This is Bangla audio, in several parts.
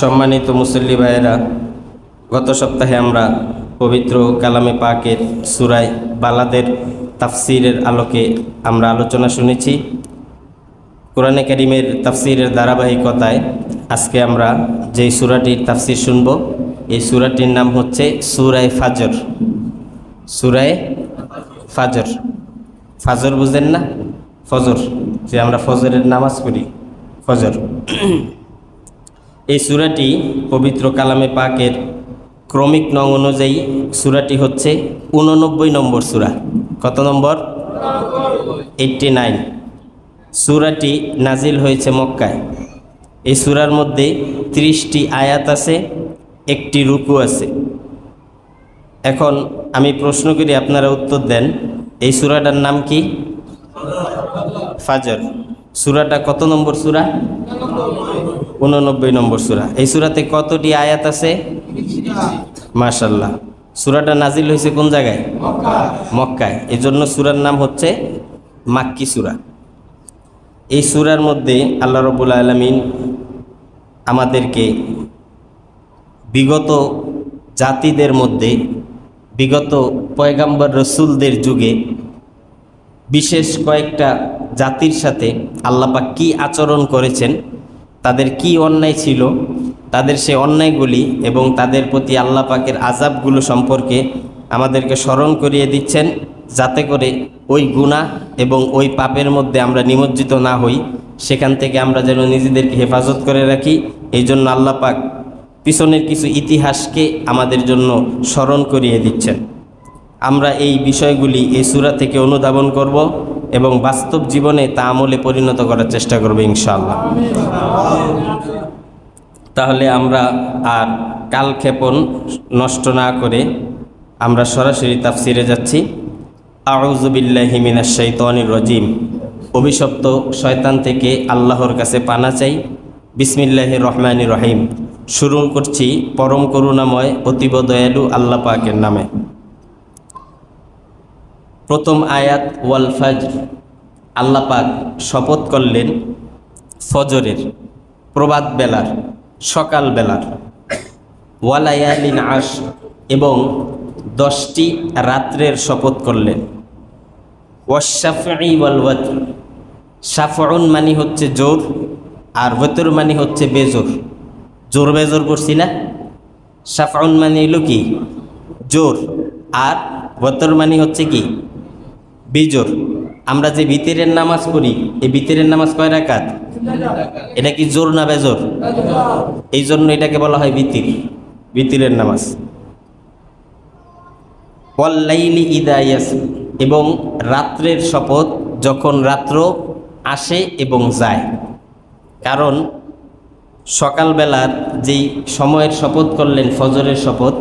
সম্মানিত মুসল্লি ভাইয়েরা, গত সপ্তাহে আমরা পবিত্র কালামে পাকের সূরা বালাদের তাফসিরের আলোকে আমরা আলোচনা শুনেছি। কোরআনে কারীমের তাফসিরের ধারাবাহিকতায় আজকে আমরা যেই সূরাটির তাফসির শুনব, এই সূরাটির নাম হচ্ছে সূরা ফাজর। সূরা ফাজর, ফাজর বুঝেন না? ফজর, যে আমরা ফজরের নামাজ পড়ি, ফজর। এই সূরাটি পবিত্র কালামে পাকের ক্রমিক নং অনুযায়ী সূরাটি হচ্ছে 89 নম্বর সূরা। কত নম্বর? 89। সূরাটি নাজিল হয়েছে মক্কায়। এই সূরার মধ্যে 30টি আয়াত আছে, একটি রুকু আছে। এখন আমি প্রশ্ন করি, আপনারা উত্তর দেন। এই সূরাটার নাম কি? ফাজর। সূরাটা কত নম্বর সূরা? 89 নম্বর সূরা। এই সূরাতে কতটি আয়াত আছে? মাশাআল্লাহ। সূরাটা নাজিল হয়েছে কোন জায়গায়? মক্কায়। এই জন্য সূরার নাম হচ্ছে মাক্কি সূরা। এই সূরার মধ্যে আল্লাহ রাব্বুল আলামিন আমাদেরকে বিগত জাতিদের মধ্যে, বিগত পয়গাম্বর রসুলদের যুগে বিশেষ কয়েকটা জাতির সাথে আল্লাহ পাক কী আচরণ করেছেন, তাদের কি অন্যায় ছিল, তাদের সে অন্যায়গুলি এবং তাদের প্রতি আল্লাহ পাকের আযাবগুলো সম্পর্কে আমাদেরকে স্মরণ করিয়ে দিচ্ছেন, যাতে করে ওই গুনাহ এবং ওই পাপের মধ্যে আমরা নিমজ্জিত না হই, সেখান থেকে আমরা যেন নিজেদেরকে হেফাজত করে রাখি। এই জন্য আল্লাহ পাক পিছনের কিছু ইতিহাসকে আমাদের জন্য স্মরণ করিয়ে দিচ্ছেন। আমরা এই বিষয়গুলি এই সূরা থেকে অনুধাবন করব এবং বাস্তব জীবনে তা আমলে পরিণত করার চেষ্টা করব ইনশাআল্লাহ। তাহলে আমরা আর কালক্ষেপণ নষ্ট না করে আমরা সরাসরি তাফসিরে যাচ্ছি। আউযু বিল্লাহি মিনাশ শাইতানির রাজিম। অভিশপ্ত শয়তান থেকে আল্লাহর কাছে পানা চাই। বিসমিল্লাহির রহমানির রহিম। শুরু করছি পরম করুণাময় অতীব দয়ালু আল্লাহ পাকের নামে। প্রথম আয়াত, ওয়াল ফাজর। আল্লাহ পাক শপথ করলেন ফজরের, প্রভাত বেলার, সকাল বেলার। ওয়ালায়ালিন আশ, এবং 10টি রাত্রের শপথ করলেন। ওয়াশাফঈ ওয়াল ওয়াতর। শাফউন মানে হচ্ছে জোর, আর ওয়াতর মানে হচ্ছে বেজোর। জোর বেজোর করছি না? শাফউন মানে হলো কি? জোর। আর ওয়াতর মানে হচ্ছে কি? বিজোর। আমরা যে ভিতরের নামাজ পড়ি, এই ভিতরের নামাজ কয় রাকাত? এটা কি জোর না বেজোর? এই জন্য এটাকে বলা হয় ভিতির, ভিতরের নামাজ। ওয়াল লাইলি ইযা ইয়াসর, এবং রাত্রের শপথ যখন রাত্র আসে এবং যায়। কারণ সকালবেলার যেই সময়ের শপথ করলেন, ফজরের শপথ,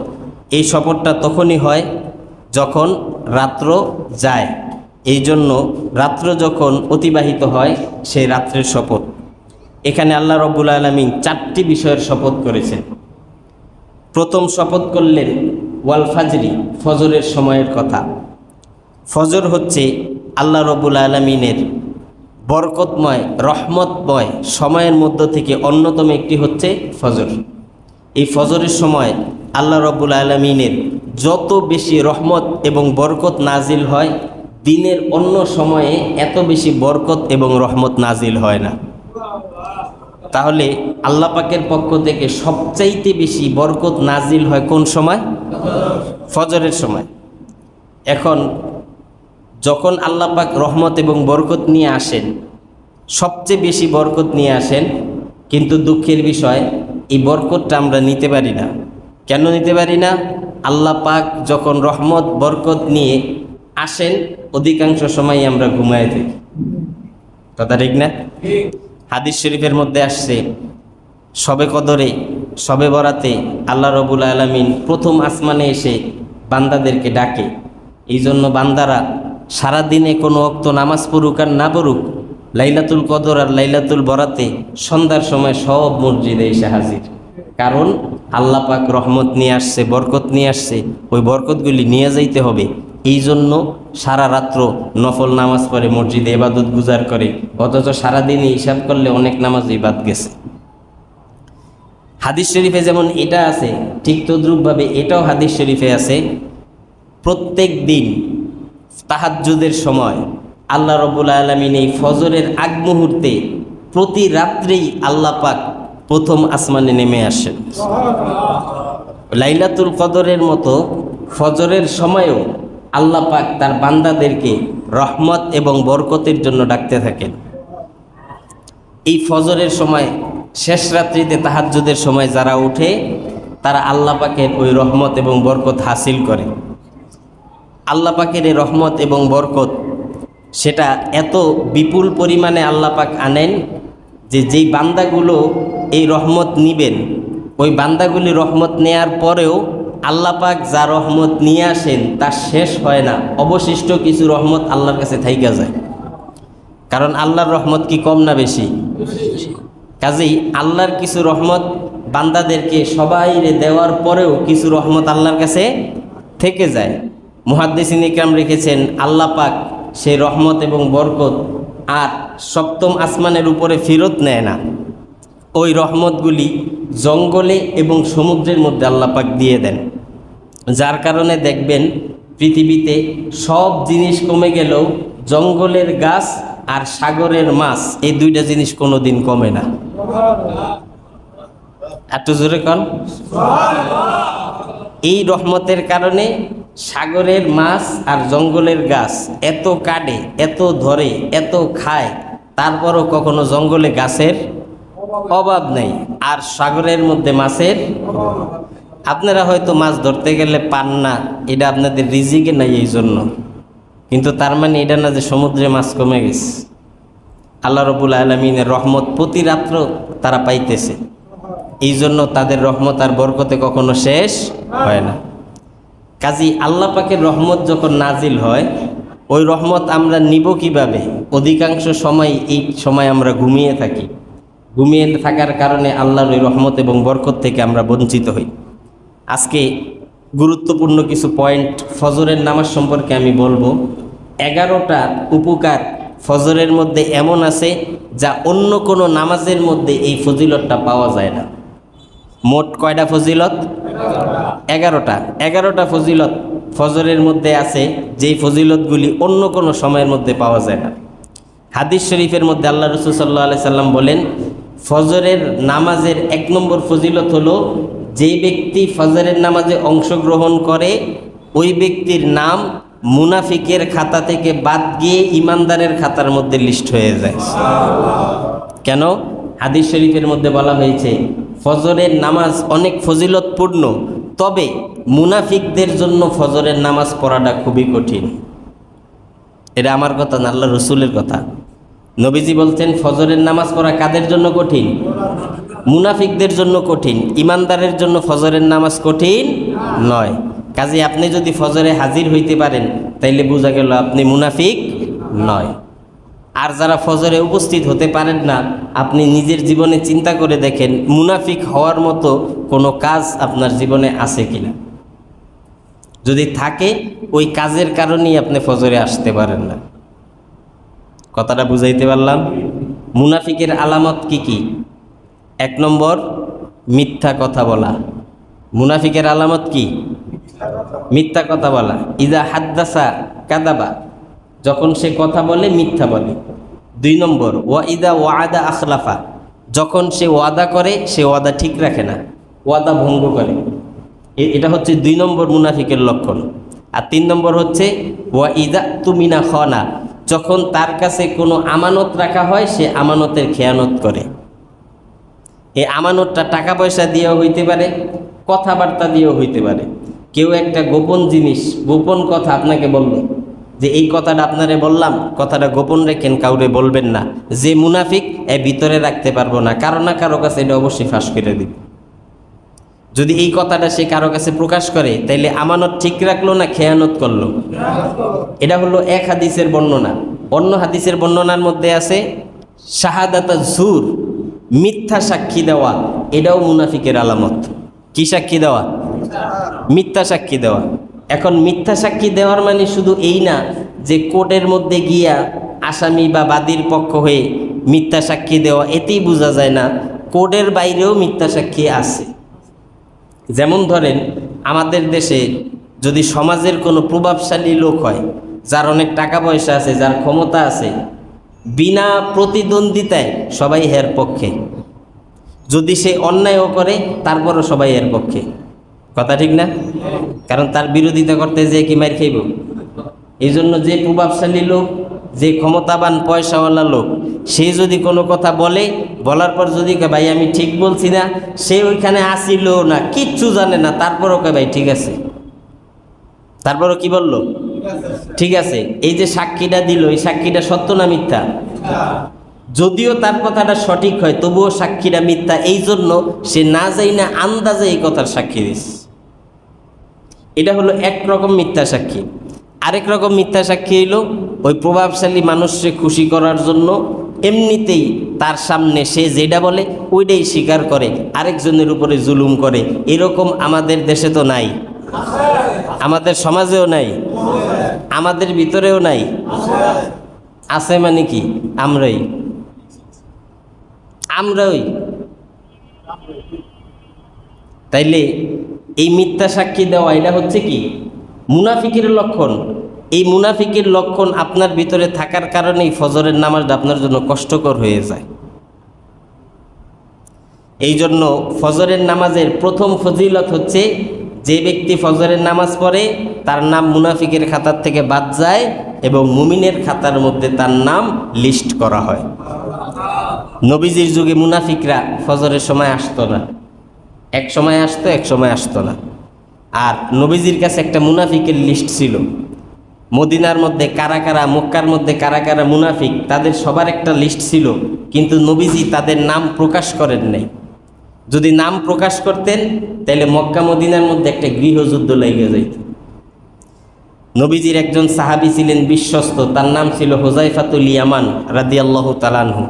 এই শপথটা তখনই হয় যখন রাত্র যায়। এই জন্য রাত্র যখন অতিবাহিত হয়, সেই রাত্রের শপথ। এখানে আল্লাহ রাব্বুল আলামিন 4টি বিষয়ের শপথ করেছেন। প্রথম শপথ করলেন ওয়াল ফাজরি, ফজরের সময়ের কথা। ফজর হচ্ছে আল্লাহ রাব্বুল আলামিনের বরকতময়, রহমতময় সময়ের মধ্য থেকে অন্যতম একটি হচ্ছে ফজর। এই ফজরের সময় আল্লাহ রাব্বুল আলামিনের যত বেশি রহমত এবং বরকত নাজিল হয়, দিনের অন্য সময়ে এত বেশি বরকত এবং রহমত নাজিল হয় না। তাহলে আল্লাহ পাকের পক্ষ থেকে সবচাইতে বেশি বরকত নাজিল হয় কোন সময়? ফজরের সময়। এখন যখন আল্লাহ পাক রহমত এবং বরকত নিয়ে আসেন, সবচেয়ে বেশি বরকত নিয়ে আসেন, কিন্তু দুঃখের বিষয় এই বরকতটা আমরা নিতে পারি না। কেন নিতে পারি না? আল্লাহ পাক যখন রহমত বরকত নিয়ে আসেন, অধিকাংশ সময় আমরা ঘুমায় থাকি। কথা ঠিক না? হাদিস শরীফের মধ্যে আসছে, শবে কদরে, শবে বরাতে আল্লাহ রাব্বুল আলামিন প্রথম আসমানে এসে বান্দাদেরকে ডাকে। এই জন্য বান্দারা সারাদিনে কোনো ওয়াক্ত নামাজ পড়ুক আর না পড়ুক, লাইলাতুল কদর আর লাইলাতুল বরাতে সন্ধ্যার সময় সব মসজিদে এসে হাজির। কারণ আল্লাহ পাক রহমত নিয়ে আসছে, বরকত নিয়ে আসছে, ওই বরকতগুলি নিয়ে যাইতে হবে। এই জন্য সারা রাত্র নফল নামাজ পড়ে, মসজিদে ইবাদত গুজার করে, অথচ সারাদিনে হিসাব করলে অনেক নামাজই বাদ গেছে। হাদিস শরীফে যেমন এটা আছে, ঠিক তদ্রূপভাবে এটাও হাদিস শরীফে আছে। প্রত্যেক দিন তাহাজ্জুদের সময় আল্লাহ রাব্বুল আলামিন এই ফজরের আগ মুহূর্তে প্রতি রাত্রেই আল্লাহ পাক প্রথম আসমানে নেমে আসেন। লাইলাতুল কদরের মতো ফজরের সময়েও আল্লাহ পাক তার বান্দাদেরকে রহমত এবং বরকতের জন্য ডাকতে থাকেন। এই ফজরের সময়, শেষ রাত্রিতে তাহাজ্জুদের সময় যারা ওঠে তারা আল্লাহ পাকের ওই রহমত এবং বরকত হাসিল করে। আল্লাহ পাকের এই রহমত এবং বরকত সেটা এত বিপুল পরিমাণে আল্লাহ পাক আনেন যে যেই বান্দাগুলো এই রহমত নিবেন, ওই বান্দাগুলি রহমত নেয়ার পরেও আল্লাহ পাক যা রহমত নিয়ে আসেন তা শেষ হয় না, অবশিষ্ট কিছু রহমত আল্লাহর কাছে থাইকা যায়। কারণ আল্লাহর রহমত কি কম না বেশি? কাজেই আল্লাহর কিছু রহমত বান্দাদেরকে সবাইরে দেওয়ার পরেও কিছু রহমত আল্লাহর কাছে থেকে যায়। মুহাদ্দিসিন ইকরাম রেখেছেন আল্লাহ পাক সেই রহমত এবং বরকত আর সপ্তম আসমানের উপরে ফেরত নেয় না, ওই রহমতগুলি জঙ্গলে এবং সমুদ্রের মধ্যে আল্লাহ পাক দিয়ে দেন। যার কারণে দেখবেন পৃথিবীতে সব জিনিস কমে গেলেও জঙ্গলের গাছ আর সাগরের মাছ, এই দুইটা জিনিস কোনোদিন কমে না। একটু জোরে কন। এই রহমতের কারণে সাগরের মাছ আর জঙ্গলের গাছ এত কাটে, এত ধরে, এত খায়, তারপরও কখনো জঙ্গলে গাছের অভাব নেই আর সাগরের মধ্যে মাছের। আপনারা হয়তো মাছ ধরতে গেলে পান না, এটা আপনাদের রিজিকে নাই এই জন্য, কিন্তু তার মানে এটা না যে সমুদ্রে মাছ কমে গেছে। আল্লাহ রাব্বুল আলামিনের রহমত প্রতি রাত্র তারা পাইতেছে, এই জন্য তাদের রহমত আর বরকতে কখনো শেষ হয় না। কাজী আল্লাহ পাকের রহমত যখন নাজিল হয়, ওই রহমত আমরা নিব কিভাবে? অধিকাংশ সময় এই সময় আমরা ঘুমিয়ে থাকি। ঘুমিয়ে থাকার কারণে আল্লাহর ওই রহমত এবং বরকত থেকে আমরা বঞ্চিত হই। আজকে গুরুত্বপূর্ণ কিছু পয়েন্ট ফজরের নামাজ সম্পর্কে আমি বলবো। 11টা উপকার ফজরের মধ্যে এমন আছে যা অন্য কোনো নামাজের মধ্যে এই ফজিলতটা পাওয়া যায় না। মোট কয়টা ফজিলত? 11টা। 11টা ফজিলত ফজরের মধ্যে আছে, যেই ফজিলতগুলি অন্য কোনো সময়ের মধ্যে পাওয়া যায় না। হাদিস শরীফের মধ্যে আল্লাহ রাসূল সাল্লাল্লাহু আলাইহি সাল্লাম বলেন, ফজরের নামাজের 1 নম্বর ফজিলত হলো যেই ব্যক্তি ফজরের নামাজে অংশগ্রহণ করে ওই ব্যক্তির নাম মুনাফিকের খাতা থেকে বাদ গিয়ে ইমানদারের খাতার মধ্যে লিস্ট হয়ে যায়। কেন? হাদিস শরীফের মধ্যে বলা হয়েছে ফজরের নামাজ অনেক ফজিলতপূর্ণ, তবে মুনাফিকদের জন্য ফজরের নামাজ পড়াটা খুবই কঠিন। এটা আমার কথা না, আল্লাহ রসুলের কথা। নবীজি বলছেন ফজরের নামাজ পড়া কাদের জন্য কঠিন? মুনাফিকদের জন্য কঠিন। ইমানদারের জন্য ফজরের নামাজ কঠিন নয়। কাজে আপনি যদি ফজরে হাজির হইতে পারেন তাইলে বোঝা গেল আপনি মুনাফিক নয়। আর যারা ফজরে উপস্থিত হতে পারেন না, আপনি নিজের জীবনে চিন্তা করে দেখেন মুনাফিক হওয়ার মতো কোনো কাজ আপনার জীবনে আছে কিনা। যদি থাকে, ওই কাজের কারণেই আপনি ফজরে আসতে পারেন না। কথাটা বুঝাইতে পারলাম? মুনাফিকের আলামত কি কি? 1 নম্বর, মিথ্যা কথা বলা। মুনাফিকের আলামত কি? মিথ্যা কথা বলা। ইজা হাদ্দাসা কাদাবা, যখন সে কথা বলে মিথ্যা বলে। 2 নম্বর, ওয়া ইদা ওয়াদা আখলাফা, যখন সে ওয়াদা করে সে ওয়াদা ঠিক রাখে না, ওয়াদা ভঙ্গ করে। এটা হচ্ছে 2 নম্বর মুনাফিকের লক্ষণ। আর 3 নম্বর হচ্ছে ওয়া ইদা তুমিনা খানা, যখন তার কাছে কোনো আমানত রাখা হয় সে আমানতের খেয়ানত করে। এই আমানতটা টাকা পয়সা দিয়েও হইতে পারে, কথাবার্তা দিয়েও হইতে পারে। কেউ একটা গোপন জিনিস, গোপন কথা আপনাকে বলল যে এই কথাটা আপনারে বললাম, কথাটা গোপন রেখেন, কাউরে বলবেন না। যে মুনাফিক ভিতরে রাখতে পারবো না, কারো না কারো কাছে এটা অবশ্যই ফাঁস করে দিবে। যদি এই কথাটা সে কারো কাছে প্রকাশ করে তাইলে আমানত ঠিক রাখলো না খেয়ানত করলো। এটা হলো এক হাদিসের বর্ণনা। অন্য হাদিসের বর্ণনার মধ্যে আছে শাহাদাতা জুর, মিথ্যা সাক্ষী দেওয়া, এটাও মুনাফিকের আলামত। কি সাক্ষী দেওয়া? মিথ্যা সাক্ষী দেওয়া। এখন মিথ্যা সাক্ষী দেওয়ার মানে শুধু এই না যে কোর্টের মধ্যে গিয়া আসামি বা বাদীর পক্ষ হয়ে মিথ্যা সাক্ষী দেওয়া, এতেই বোঝা যায় না। কোডের বাইরেও মিথ্যা সাক্ষী আছে। যেমন ধরেন, আমাদের দেশে যদি সমাজের কোনো প্রভাবশালী লোক হয়, যার অনেক টাকা পয়সা আছে, যার ক্ষমতা আছে, বিনা প্রতিদ্বন্দ্বিতায় সবাই এর পক্ষে। যদি সে অন্যায়ও করে তারপরও সবাই এর পক্ষে। কথা ঠিক না? কারণ তার বিরোধিতা করতে যে কি মার খাইব। এই জন্য যে প্রভাবশালী লোক, যে ক্ষমতাবান পয়সাওয়ালা লোক, সে যদি কোনো কথা বলে, বলার পর যদি কে ভাই আমি ঠিক বলছি না, সে ওইখানে আসিল না, কিচ্ছু জানে না, তারপরও কে ভাই ঠিক আছে, তারপরও কি বলল ঠিক আছে। এই যে সাক্ষীটা দিল, এই সাক্ষীটা সত্য না মিথ্যা? যদিও তার কথাটা সঠিক হয়, তবুও সাক্ষীটা মিথ্যা। এই জন্য সে না যাই না আন্দাজে এই কথার সাক্ষী দিস। এটা হলো একরকম মিথ্যা সাক্ষী। আরেক রকম মিথ্যা সাক্ষী হইল ওই প্রভাবশালী মানুষকে খুশি করার জন্য এমনিতেই তার সামনে সে যেটা বলে ওইটাই স্বীকার করে, আরেকজনের উপরে জুলুম করে। এরকম আমাদের দেশে তো নাই, আমাদের সমাজেও নাই, আমাদের ভিতরেও নাই। আছে মানে কি? আমরাই। তাইলে এই মিথ্যা সাক্ষী দেওয়া এটা হচ্ছে কি? মুনাফিকের লক্ষণ। এই মুনাফিকের লক্ষণ আপনার ভিতরে থাকার কারণেই ফজরের নামাজটা আপনার জন্য কষ্টকর হয়ে যায়। এই জন্য ফজরের নামাজের প্রথম ফজিলত হচ্ছে, যে ব্যক্তি ফজরের নামাজ পড়ে তার নাম মুনাফিকের খাতার থেকে বাদ যায় এবং মুমিনের খাতার মধ্যে তার নাম লিস্ট করা হয়। নবীজির যুগে মুনাফিকরা ফজরের সময় আসতো না, এক সময় আসতো, এক সময় আসতো না। আর নবীজির কাছে একটা মুনাফিকের লিস্ট ছিল। মদিনার মধ্যে কারা কারা, মক্কার মধ্যে কারা কারা মুনাফিক, তাদের সবার একটা লিস্ট ছিল, কিন্তু নবীজি তাদের নাম প্রকাশ করেন নাই। যদি নাম প্রকাশ করতেন তাহলে মক্কা মদিনার মধ্যে একটা গৃহযুদ্ধ লেগে যাইত। নবীজির একজন সাহাবী ছিলেন বিশ্বস্ত, তার নাম ছিল হুযায়ফাতুল ইয়ামান রাদিয়াল্লাহু তাআলা আনহু।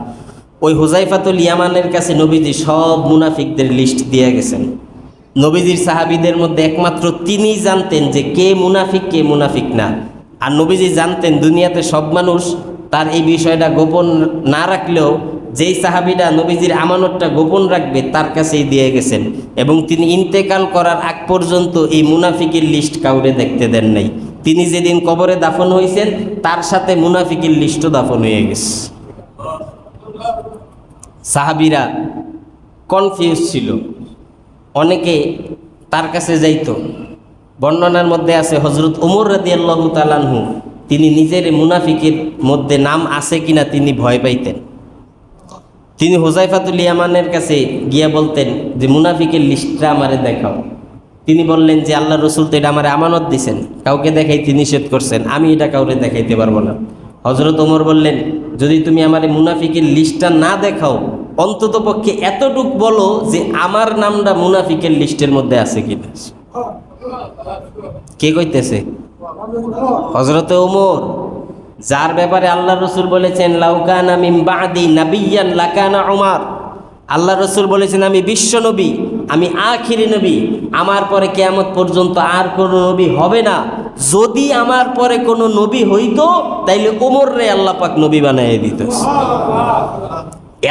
ওই হুযায়ফাতুল ইয়ামানের কাছে নবীজি সব মুনাফিকদের লিস্ট দিয়ে গেছেন। নবীজির সাহাবীদের মধ্যে একমাত্র তিনিই জানতেন যে কে মুনাফিক না। আর নবীজি জানতেন দুনিয়াতে সব মানুষ তার এই বিষয়টা গোপন না রাখলেও যেই সাহাবীরা নবীজির আমানতটা গোপন রাখবে তার কাছেই দিয়ে গেছেন, এবং তিনি ইন্তেকাল করার আগ পর্যন্ত এই মুনাফিকের লিস্ট কাউরে দেখতে দেন নাই। তিনি যেদিন কবরে দাফন হয়েছেন তার সাথে মুনাফিকের লিস্টও দাফন হয়ে গেছে। সাহাবীরা কনফিউজ ছিল, অনেকে তার কাছে যাইতো। বর্ণনার মধ্যে আছে হযরত ওমর রাদিয়াল্লাহু তাআলা আনহু, তিনি নিজের মুনাফিকের মধ্যে নাম আছে কিনা তিনি ভয় পাইতেন। তিনি হুযায়ফাতুল ইয়ামানের কাছে গিয়া বলতেন যে মুনাফিকের লিস্টটা আমারে দেখাও। তিনি বললেন যে আল্লাহ রসুল তো এটা আমারে আমানত দিছেন, কাউকে দেখাইতে নিষেধ করছেন, আমি এটা কাউরে দেখাইতে পারবো না। হযরত ওমর বললেন, যদি তুমি আমারে মুনাফিকের লিস্টটা না দেখাও, অন্তত পক্ষে এতটুক বলো যে আমার নামটা মুনাফিকের লিস্টের মধ্যে আছে কিনা। কে কইতেছে? হযরত ওমর, যার ব্যাপারে আল্লাহ রসুল বলেছেন লাউ কানা মিন বাদি নাবিয়্যান লাকানা উমর। আল্লাহ রসুল বলেছেন আমি বিশ্ব নবী, আমি আখিরি নবী, আমার পরে কিয়ামত পর্যন্ত আর কোনো নবী হবে না। যদি আমার পরে কোনো নবী হইতো তাইলে ওমর রে আল্লাহ পাক নবী বানাইয়ে দিত।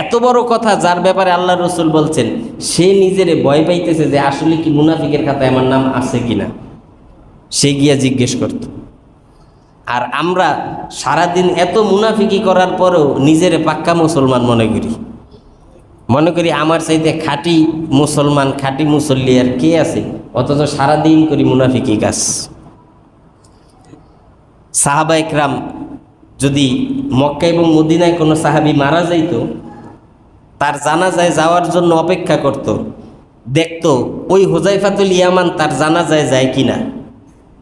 এত বড় কথা যার ব্যাপারে আল্লাহ রসুল বলছেন, সে নিজেরে ভয় পাইতেছে যে আসলে কি মুনাফিকের খাতায় আমার নাম আছে কিনা। সে গিয়া জিজ্ঞেস করত। আর আমরা সারাদিন এত মুনাফিকি করার পরেও নিজেরে পাক্কা মুসলমান মনে করি আমার চাইতে খাঁটি মুসলমান, খাঁটি মুসল্লি আর কে আছে, অথচ সারাদিন করি মুনাফিকি কাজ। সাহাবা একরাম যদি মক্কা এবং মদিনায় কোনো সাহাবী মারা যাইত, তার জানাজায় যাওয়ার জন্য অপেক্ষা করত, দেখত ওই হুযায়ফাতুল ইয়ামান তার জানাজায় যায় কিনা।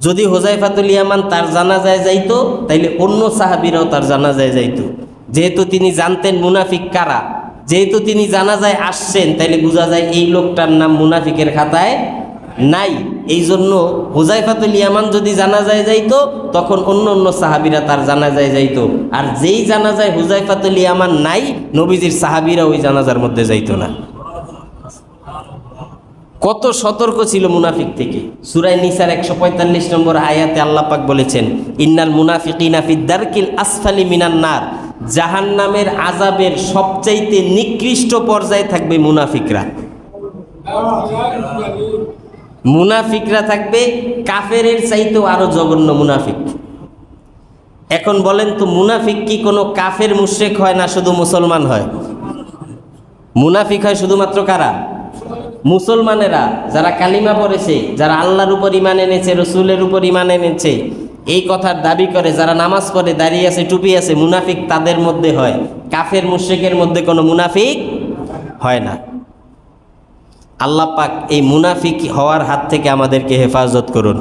যদি হুযায়ফাতুল ইয়ামান তার জানাজায় যাইতো তাইলে অন্য সাহাবীরাও তার জানাজায় যাইতো। যেহেতু তিনি জানতেন মুনাফিক কারা, যেহেতু তিনি জানাজায় আসছেন, তাইলে বোঝা যায় এই লোকটার নাম মুনাফিকের খাতায় নাই। এই জন্য হুযায়ফাতুল ইয়ামান যদি জানাজায় যাইতো তখন অন্য অন্য সাহাবীরা তার জানাজায় যাইতো। আর যেই জানাজায় হুযায়ফাতুল ইয়ামান নাই, নবীজির সাহাবীরা ওই জানাজার মধ্যে যাইতো না। কত সতর্ক ছিল মুনাফিক থেকে। সূরা নিসার 145 নম্বর আয়াতে আল্লাহ পাক বলেছেন, ইন্নাল মুনাফিকিনা ফিদ দারকিল আসফালি মিনান নার। জাহান্নামের আযাবের সবচাইতে নিকৃষ্ট পর্যায়ে থাকবে মুনাফিকরা। মুনাফিকরা থাকবে কাফেরের চাইতেও আরো জঘন্য মুনাফিক। এখন বলেন তো, মুনাফিক কি কোনো কাফের মুশরিক হয় না শুধু মুসলমান হয়? মুনাফিক হয় শুধুমাত্র কারা? মুসলমানেরা, যারা কালিমা পড়েছে, যারা আল্লাহর উপর ঈমান এনেছে, রসুলের উপর ঈমান এনেছে, এই কথার দাবি করে, যারা নামাজ পড়ে, দাঁড়িয়ে আছে, টুপি আছে, মুনাফিক তাদের মধ্যে হয়। কাফের মুশরিকের মধ্যে কোনো মুনাফিক হয় না। আল্লাহ পাক এই মুনাফিক হওয়ার হাত থেকে আমাদেরকে হেফাজত করুন।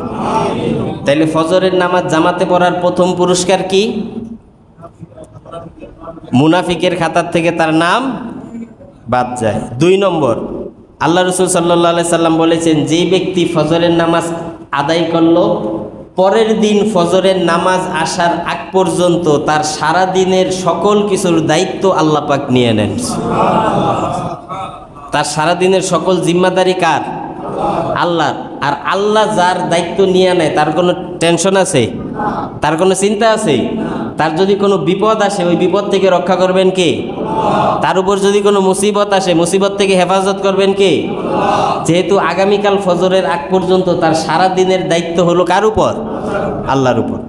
তাইলে ফজরের নামাজ জামাতে পড়ার প্রথম পুরস্কার কি? মুনাফিকের খাতার থেকে তার নাম বাদ যায়। 2 নম্বর, আল্লাহ রসুল সাল্লাল্লাহু আলাইহি সাল্লাম বলেছেন, যেই ব্যক্তি ফজরের নামাজ আদায় করলো, পরের দিন ফজরের নামাজ আসার আগ পর্যন্ত তার সারা দিনের সকল কিছুর দায়িত্ব আল্লাহ পাক নিয়ে নেন। তার সারা দিনের সকল জিম্মাদারি কার? আল্লাহর। আর আল্লাহ যার দায়িত্ব নিয়ে নেয় তার কোনো টেনশন আছে? তার কোনো চিন্তা আছে? তার যদি কোনো বিপদ আসে, ওই বিপদ থেকে রক্ষা করবেন কে? তার উপর যদি কোনো মুসিবত আসে, মুসিবত থেকে হেফাজত করবেন কে? যেহেতু আগামীকাল ফজরের আগ পর্যন্ত তার সারা দিনের দায়িত্ব হলো কার উপর? আল্লাহর উপর।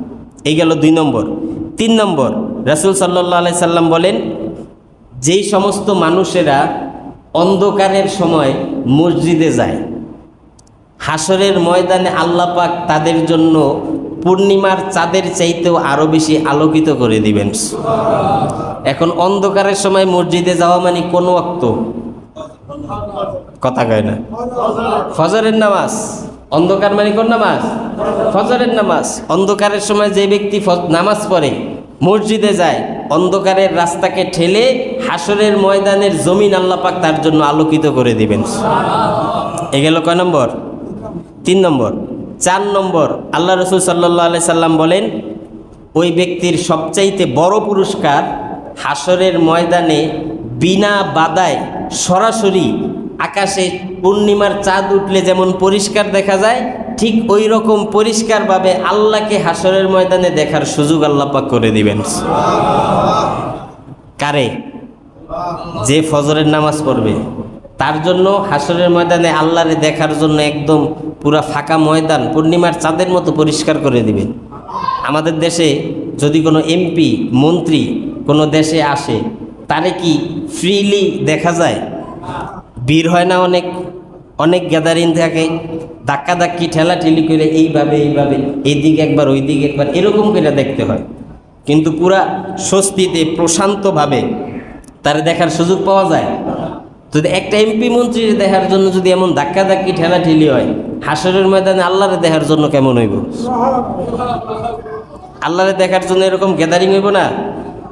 এই গেল 2 নম্বর। 3 নম্বর, রাসূল সাল্লাল্লাহু আলাইহি সাল্লাম বলেন, যেই সমস্ত মানুষেরা অন্ধকারের সময় মসজিদে যায়, হাসরের ময়দানে আল্লাহ পাক তাদের জন্য পূর্ণিমার চাঁদের চাইতেও আরো বেশি আলোকিত করে দিবেন। এখন অন্ধকারের সময় মসজিদে যাওয়া মানে কোন ওয়াক্ত? কথা কয় না। ফজরের নামাজ। অন্ধকার মানে কোন নামাজ? ফজরের নামাজ। অন্ধকারের সময় যে ব্যক্তি নামাজ পড়ে, মসজিদে যায়, অন্ধকারের রাস্তাকে ঠেলে হাসরের ময়দানের জমিন আল্লাহ পাক তার জন্য আলোকিত করে দিবেন। এ গেল কয় নম্বর? 3 নম্বর। 4 নম্বর, আল্লাহ রসুল সাল্লাল্লাহু আলাইহি সাল্লাম বলেন, ওই ব্যক্তির সবচাইতে বড় পুরস্কার, হাসরের ময়দানে বিনা বাধায় সরাসরি আকাশে পূর্ণিমার চাঁদ উঠলে যেমন পরিষ্কার দেখা যায়, ঠিক ওই রকম পরিষ্কারভাবে আল্লাহকে হাসরের ময়দানে দেখার সুযোগ আল্লাহ পাক করে দিবেন। কারে? যে ফজরের নামাজ পড়বে, তার জন্য হাসরের ময়দানে আল্লাহরে দেখার জন্য একদম পুরা ফাঁকা ময়দান পূর্ণিমার চাঁদের মতো পরিষ্কার করে দিবেন। আমাদের দেশে যদি কোনো এমপি মন্ত্রী কোনো দেশে আসে, তারে কি ফ্রিলি দেখা যায়? ভিড় হয় না? অনেক অনেক গ্যাদারিং থাকে, ধাক্কাধাক্কি ঠেলাঠেলি করে এইভাবে এইভাবে এইদিকে একবার ওইদিকে একবার এরকম করে দেখতে হয়। কিন্তু পুরা স্বস্তিতে প্রশান্তভাবে তারে দেখার সুযোগ পাওয়া যায়। যদি একটা এমপি মন্ত্রীর দেখার জন্য যদি এমন ধাক্কাধাক্কি ঠেলাঠেলি হয়, হাসরের ময়দানে আল্লাহরে দেখার জন্য কেমন হইব? আল্লাহরে দেখার জন্য এরকম গ্যাদারিং হইব না?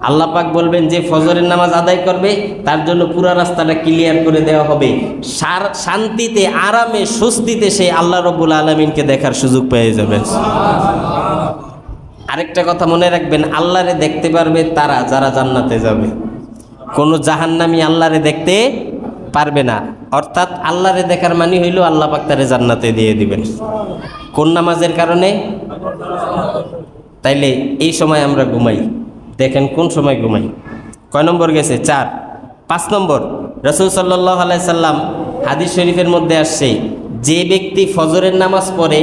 আল্লাহ পাক বলবেন, যে ফজরের নামাজ আদায় করবে তার জন্য পুরা রাস্তাটা ক্লিয়ার করে দেওয়া হবে। শান্তিতে, আরামে, স্বস্তিতে সে আল্লাহ রাব্বুল আলামিনকে দেখার সুযোগ পেয়ে যাবে। আরেকটা কথা মনে রাখবেন, আল্লাহরে দেখতে পারবে তারা যারা জান্নাতে যাবে। কোনো জাহান্নামী আল্লাহরে দেখতে পারবে না। অর্থাৎ আল্লাহরে দেখার মানে হইল আল্লাহ পাক তারে জান্নাতে দিয়ে দিবেন। কোন নামাজের কারণে? তাইলে এই সময় আমরা ঘুমাই, দেখেন কোন সময় ঘুমাই। কয় নম্বর গেছে? 4। 5 নম্বর, রাসূল সাল্লাল্লাহু আলাইহি সাল্লাম হাদিস শরীফের মধ্যে আসছে, যে ব্যক্তি ফজরের নামাজ পড়ে,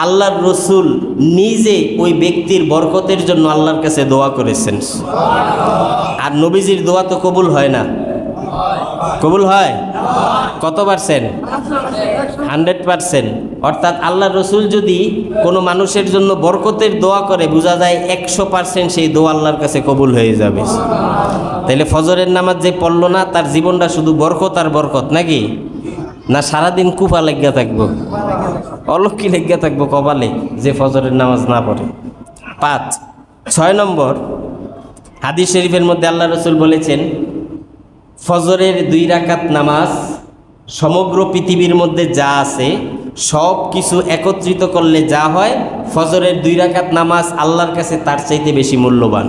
আল্লাহর রসুল নিজে ওই ব্যক্তির বরকতের জন্য আল্লাহর কাছে দোয়া করেছেন। আর নবীজির দোয়া তো কবুল হয় না? কবুল হয় কত পার্সেন্ট? 100%। অর্থাৎ আল্লাহর রসুল যদি কোনো মানুষের জন্য বরকতের দোয়া করে, বোঝা যায় 100% সেই দোয়া আল্লাহর কাছে কবুল হয়ে যাবে। তাইলে ফজরের নামাজ যে পড়ল না, তার জীবনটা শুধু বরকত আর বরকত নাকি? না সারাদিন কুফা লেগা থাকবো, অলক্ষী লেগা থাকবো কপালে যে ফজরের নামাজ না পড়ে। 5। 6 নম্বর, হাদিস শরীফের মধ্যে আল্লাহ রসুল বলেছেন, ফজরের 2 রাকাত নামাজ সমগ্র পৃথিবীর মধ্যে যা আছে সব কিছু একত্রিত করলে যা হয়, ফজরের 2 রাকাত নামাজ আল্লাহর কাছে তার চাইতে বেশি মূল্যবান।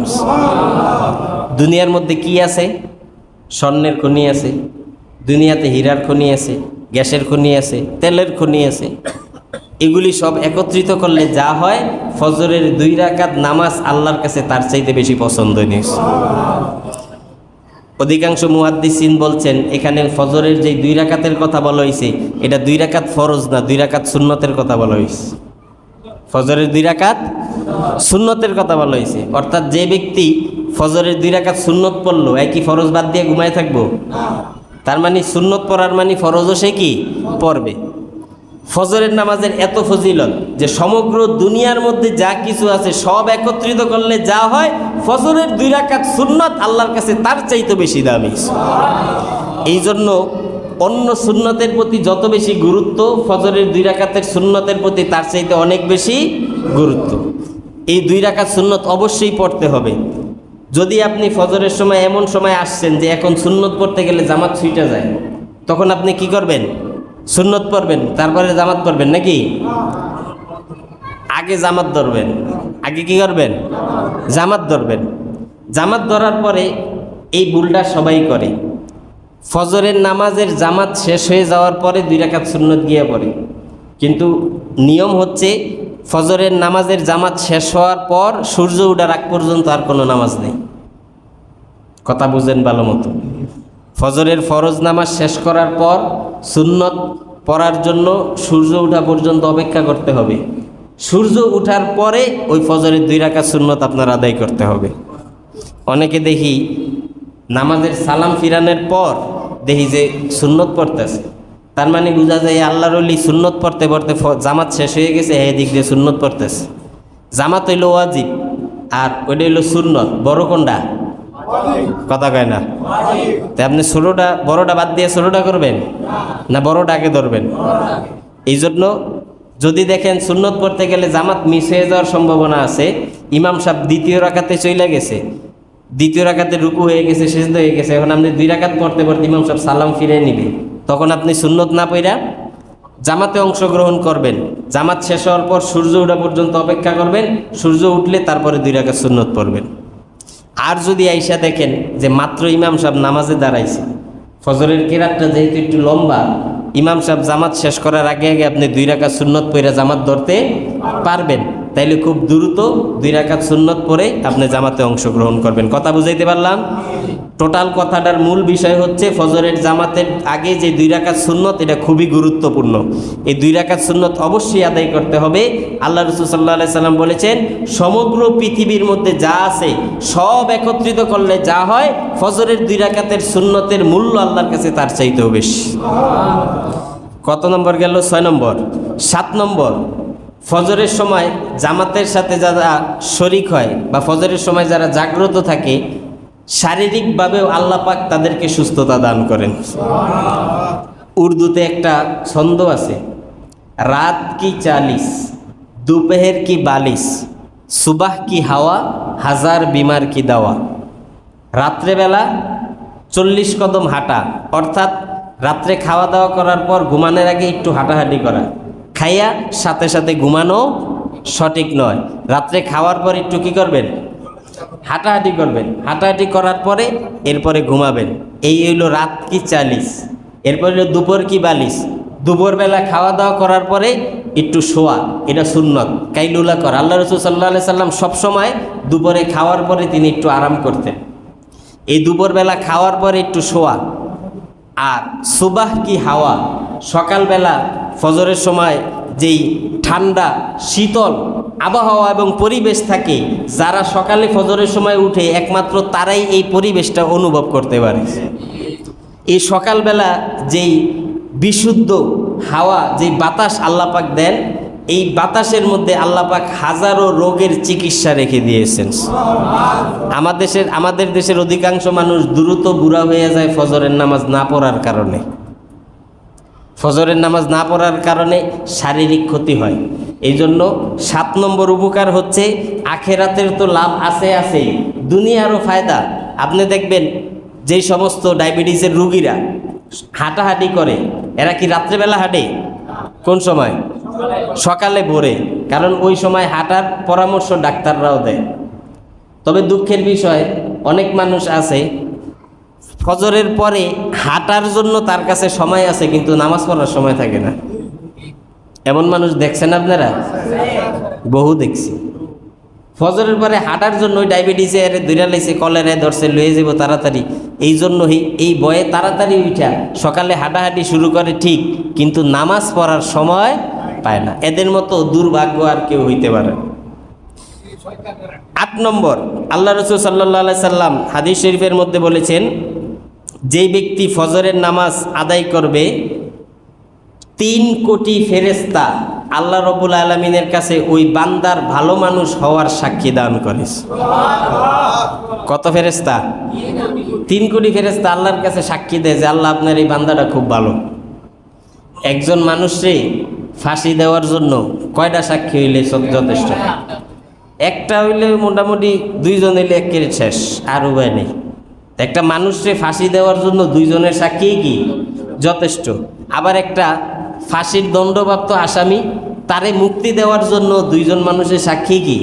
দুনিয়ার মধ্যে কি আছে? স্বর্ণের খনি আছে, দুনিয়াতে হীরার খনি আছে, গ্যাসের খনি আছে, তেলের খনি আছে। এগুলি সব একত্রিত করলে যা হয়, ফজরের 2 রাকাত নামাজ আল্লাহর কাছে তার চাইতে বেশি পছন্দনীয়। অধিকাংশ মুহাদ্দিসিন বলছেন এখানে ফজরের যে 2 রাকাতের কথা বলা হয়েছে এটা 2 রাকাত ফরজ না, 2 রাকাত সুন্নতের কথা বলা হয়েছে। ফজরের 2 রাকাত সুন্নতের কথা বলা হয়েছে, অর্থাৎ যে ব্যক্তি ফজরের 2 রাকাত সুন্নত পড়লো একই ফরজ বাদ দিয়ে ঘুমায় থাকবো? তার মানে সুন্নত পড়ার মানে ফরজও সে কি পড়বে। ফজরের নামাজের এত ফজিলত যে সমগ্র দুনিয়ার মধ্যে যা কিছু আছে সব একত্রিত করলে যা হয়, ফজরের 2 রাকাত সুন্নত আল্লাহর কাছে তার চাইতে বেশি দামি। এই জন্য অন্য সুন্নতের প্রতি যত বেশি গুরুত্ব, ফজরের 2 রাকাতের সুন্নতের প্রতি তার চাইতে অনেক বেশি গুরুত্ব। এই 2 রাকাত সুন্নত অবশ্যই পড়তে হবে। যদি আপনি ফজরের সময় এমন সময় আসছেন যে এখন সুন্নত পড়তে গেলে জামাত ছুটে যায়, তখন আপনি কি করবেন? সুন্নত পড়বেন, তারপরে জামাত পড়বেন নাকি? আগে জামাত ধরবেন। আগে কি করবেন? জামাত ধরবেন। জামাত ধরার পরে এই ভুলটা সবাই করে, ফজরের নামাজের জামাত শেষ হয়ে যাওয়ার পরে 2 রাকাত সুন্নত গিয়ে পড়ে। কিন্তু নিয়ম হচ্ছে ফজরের নামাজের জামাত শেষ হওয়ার পর সূর্য ওঠার আগ পর্যন্ত আর কোনো নামাজ নেই। কথা বুঝেন ভালো মতো। ফজরের ফরজ নামাজ শেষ করার পর সুন্নত পড়ার জন্য সূর্য ওঠা পর্যন্ত অপেক্ষা করতে হবে। সূর্য ওঠার পরে ওই ফজরের 2 রাকাত সুন্নত আপনার আদায় করতে হবে। অনেকে দেখি নামাজের সালাম ফিরানোর পর দেখি যে সুন্নত পড়তেছে, তার মানে বোঝা যায় আল্লাহর ওলি সুন্নত পড়তে পড়তে জামাত শেষ হয়ে গেছে, এদিক দিয়ে সুন্নত পড়তেছে। জামাত হইল ওয়াজিব আর ওইটা হইল সুন্নত। বড় কোনটা? কথা কয় না। তাই আপনি ছোটোটা বড়টা বাদ দিয়ে ছোটোটা করবেন না বড়টা আগে ধরবেন? এই জন্য যদি দেখেন সুন্নত পড়তে গেলে জামাত মিস হয়ে যাওয়ার সম্ভাবনা আছে, ইমাম সাহেব 2য় রাকাতে চলে গেছে, 2য় রাকাতে রুকু হয়ে গেছে, সিজদা হয়ে গেছে, এখন আপনি 2 রাকাত পড়তে পড়তে ইমাম সাহেব সালাম ফিরে নিবে, তখন আপনি সুন্নত না পড়া জামাতে অংশগ্রহণ করবেন। জামাত শেষ হওয়ার পর সূর্য ওঠা পর্যন্ত অপেক্ষা করবেন, সূর্য উঠলে তারপরে 2 রাকাত সুন্নত পড়বেন। আর যদি আইসা দেখেন যে মাত্র ইমাম সাহেব নামাজে দাঁড়াইছে, ফজরের কিরাতটা যেহেতু একটু লম্বা, ইমাম সাহেব জামাত শেষ করার আগে আগে আপনি 2 রাকাত সুন্নত পড়ে জামাত ধরতে পারবেন, তাইলে খুব দ্রুত 2 রাকাত সুন্নত পড়ে আপনি জামাতে অংশগ্রহণ করবেন। কথা বুঝাইতে পারলাম? টোটাল কথাটার মূল বিষয় হচ্ছে ফজরের জামাতের আগে যে 2 রাকাত সুন্নত, এটা খুবই গুরুত্বপূর্ণ। এই 2 রাকাত সুন্নত অবশ্যই আদায় করতে হবে। আল্লাহ রাসূল সাল্লাল্লাহু আলাইহি সাল্লাম বলেছেন, সমগ্র পৃথিবীর মধ্যে যা আছে সব একত্রিত করলে যা হয়, ফজরের 2 রাকাতের সুন্নতের মূল্য আল্লাহর কাছে তার চাইতেও বেশি। কত নম্বর গেল? 6 নম্বর। 7 নম্বর, ফজরের সময় জামাতের সাথে যারা শরিক হয় বা ফজরের সময় যারা জাগ্রত থাকে, শারীরিকভাবেও আল্লাহ পাক তাদেরকে সুস্থতা দান করেন। উর্দুতে একটা ছন্দ আছে, রাত কি 40, দুপহর কি 42, সুবাহ কি হাওয়া, হাজার বিমার কি দাওয়া। রাত্রেবেলা 40 কদম হাঁটা, অর্থাৎ রাত্রে খাওয়া দাওয়া করার পর ঘুমানোর আগে একটু হাঁটাহাঁটি করা। খাইয়া সাথে সাথে ঘুমানো সঠিক নয়। রাত্রে খাওয়ার পর একটু কি করবেন? হাঁটাহাঁটি করবেন। হাঁটাহাঁটি করার পরে এরপরে ঘুমাবেন। এই হইল রাত কি 40। এরপরে হইল দুপুর কি 42। দুপুরবেলা খাওয়া দাওয়া করার পরে একটু শোয়া, এটা সুন্নত, কাইলুলা করা। আল্লাহ রাসূল সাল্লাল্লাহু আলাইহি সাল্লাম সবসময় দুপুরে খাওয়ার পরে তিনি একটু আরাম করতেন। এই দুপুরবেলা খাওয়ার পরে একটু শোয়া। আর সুবাহ কি হাওয়া, সকালবেলা ফজরের সময় যেই ঠান্ডা শীতল আবহাওয়া এবং পরিবেশ থাকে, যারা সকালে ফজরের সময় উঠে একমাত্র তারাই এই পরিবেশটা অনুভব করতে পারে। এই সকালবেলা যেই বিশুদ্ধ হাওয়া, যেই বাতাস আল্লাহ পাক দেন, এই বাতাসের মধ্যে আল্লাহ পাক হাজারো রোগের চিকিৎসা রেখে দিয়েছেন। আমাদের দেশের অধিকাংশ মানুষ দ্রুত বুড়া হয়ে যায় ফজরের নামাজ না পড়ার কারণে। ফজরের নামাজ না পড়ার কারণে শারীরিক ক্ষতি হয়। এই জন্য 7 নম্বর উপকার হচ্ছে, আখেরাতের তো লাভ আছে, দুনিয়ারও ফায়দা। আপনি দেখবেন যেই সমস্ত ডায়াবেটিসের রুগীরা হাঁটাহাঁটি করে, এরা কি রাত্রেবেলা হাঁটে? কোন সময়? সকালে ভোরে, কারণ ওই সময় হাঁটার পরামর্শ ডাক্তাররাও দেয়। তবে দুঃখের বিষয়, অনেক মানুষ আছে ফজরের পরে হাঁটার জন্য তার কাছে সময় আছে, কিন্তু নামাজ পড়ার সময় থাকে না। এমন মানুষ দেখছেন আপনারা? বহু দেখছি। ফজরের পরে হাঁটার জন্য ওই ডায়াবেটিসে এর দূরে লাইছে, কলেরে ধরছে, লয়ে যাব তাড়াতাড়ি, এই জন্যই এই বয়ে তাড়াতাড়ি উঠা সকালে হাঁটাহাঁটি শুরু করে ঠিক, কিন্তু নামাজ পড়ার সময় পায় না। এদের মতো দুর্ভাগ্য আর কেউ হইতে পারে। 8 নম্বর, আল্লাহ রাসূল সাল্লাল্লাহু আলাইহি সাল্লাম হাদিস শরীফের মধ্যে বলেছেন, যেই ব্যক্তি ফজরের নামাজ আদায় করবে 3 কোটি ফেরেশতা আল্লাহ রাব্বুল আলামিনের কাছে ওই বান্দার ভালো মানুষ হওয়ার সাক্ষী দান করে। কত ফেরেশতা? 3 কোটি ফেরেশতা আল্লাহর কাছে সাক্ষী দেয় যে আল্লাহ আপনার এই বান্দাটা খুব ভালো। একজন মানুষকে ফাঁসি দেওয়ার জন্য কয়টা সাক্ষী হইলে যথেষ্ট? একটা হইলে মোটামুটি 2 জন হইলে একের শেষ, আর উপায় নেই। একটা মানুষকে ফাঁসি দেওয়ার জন্য 2 জনের সাক্ষী কি যথেষ্ট। আবার একটা ফাঁসির দণ্ডপ্রাপ্ত আসামি, তারে মুক্তি দেওয়ার জন্য 2 জন মানুষের সাক্ষী কি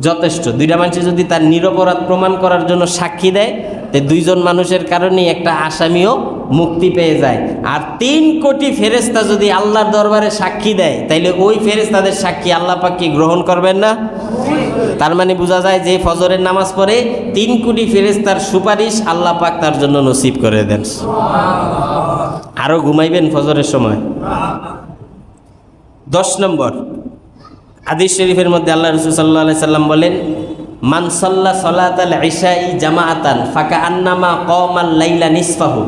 যথেষ্ট। 2টা মানুষ যদি তার নিরপরাধ প্রমাণ করার জন্য সাক্ষী দেয়, তো 2 জন মানুষের কারণেই একটা আসামিও মুক্তি পেয়ে যায়। আর 3 কোটি ফেরেশতা যদি আল্লাহর দরবারে সাক্ষী দেয়, তাইলে ওই ফেরেশতাদের সাক্ষী আল্লাহ পাক কি গ্রহণ করবেন না? তার মানে বোঝা যায় যে ফজরের নামাজ পড়ে 3 কোটি ফেরেশতার সুপারিশ আল্লাহ পাক তার জন্য নসিব করে দেন। আরো ঘুমাইবেন ফজরের সময়। 10 নম্বর, হাদিস শরীফের মধ্যে আল্লাহ রাসূল সাল্লাল্লাহু আলাইহি সাল্লাম বলেন, মান সাল্লা সালাতাল ইশাই জামাআতান ফাকাআন্নামা ক্বামাল লাইলা নিসফাহু।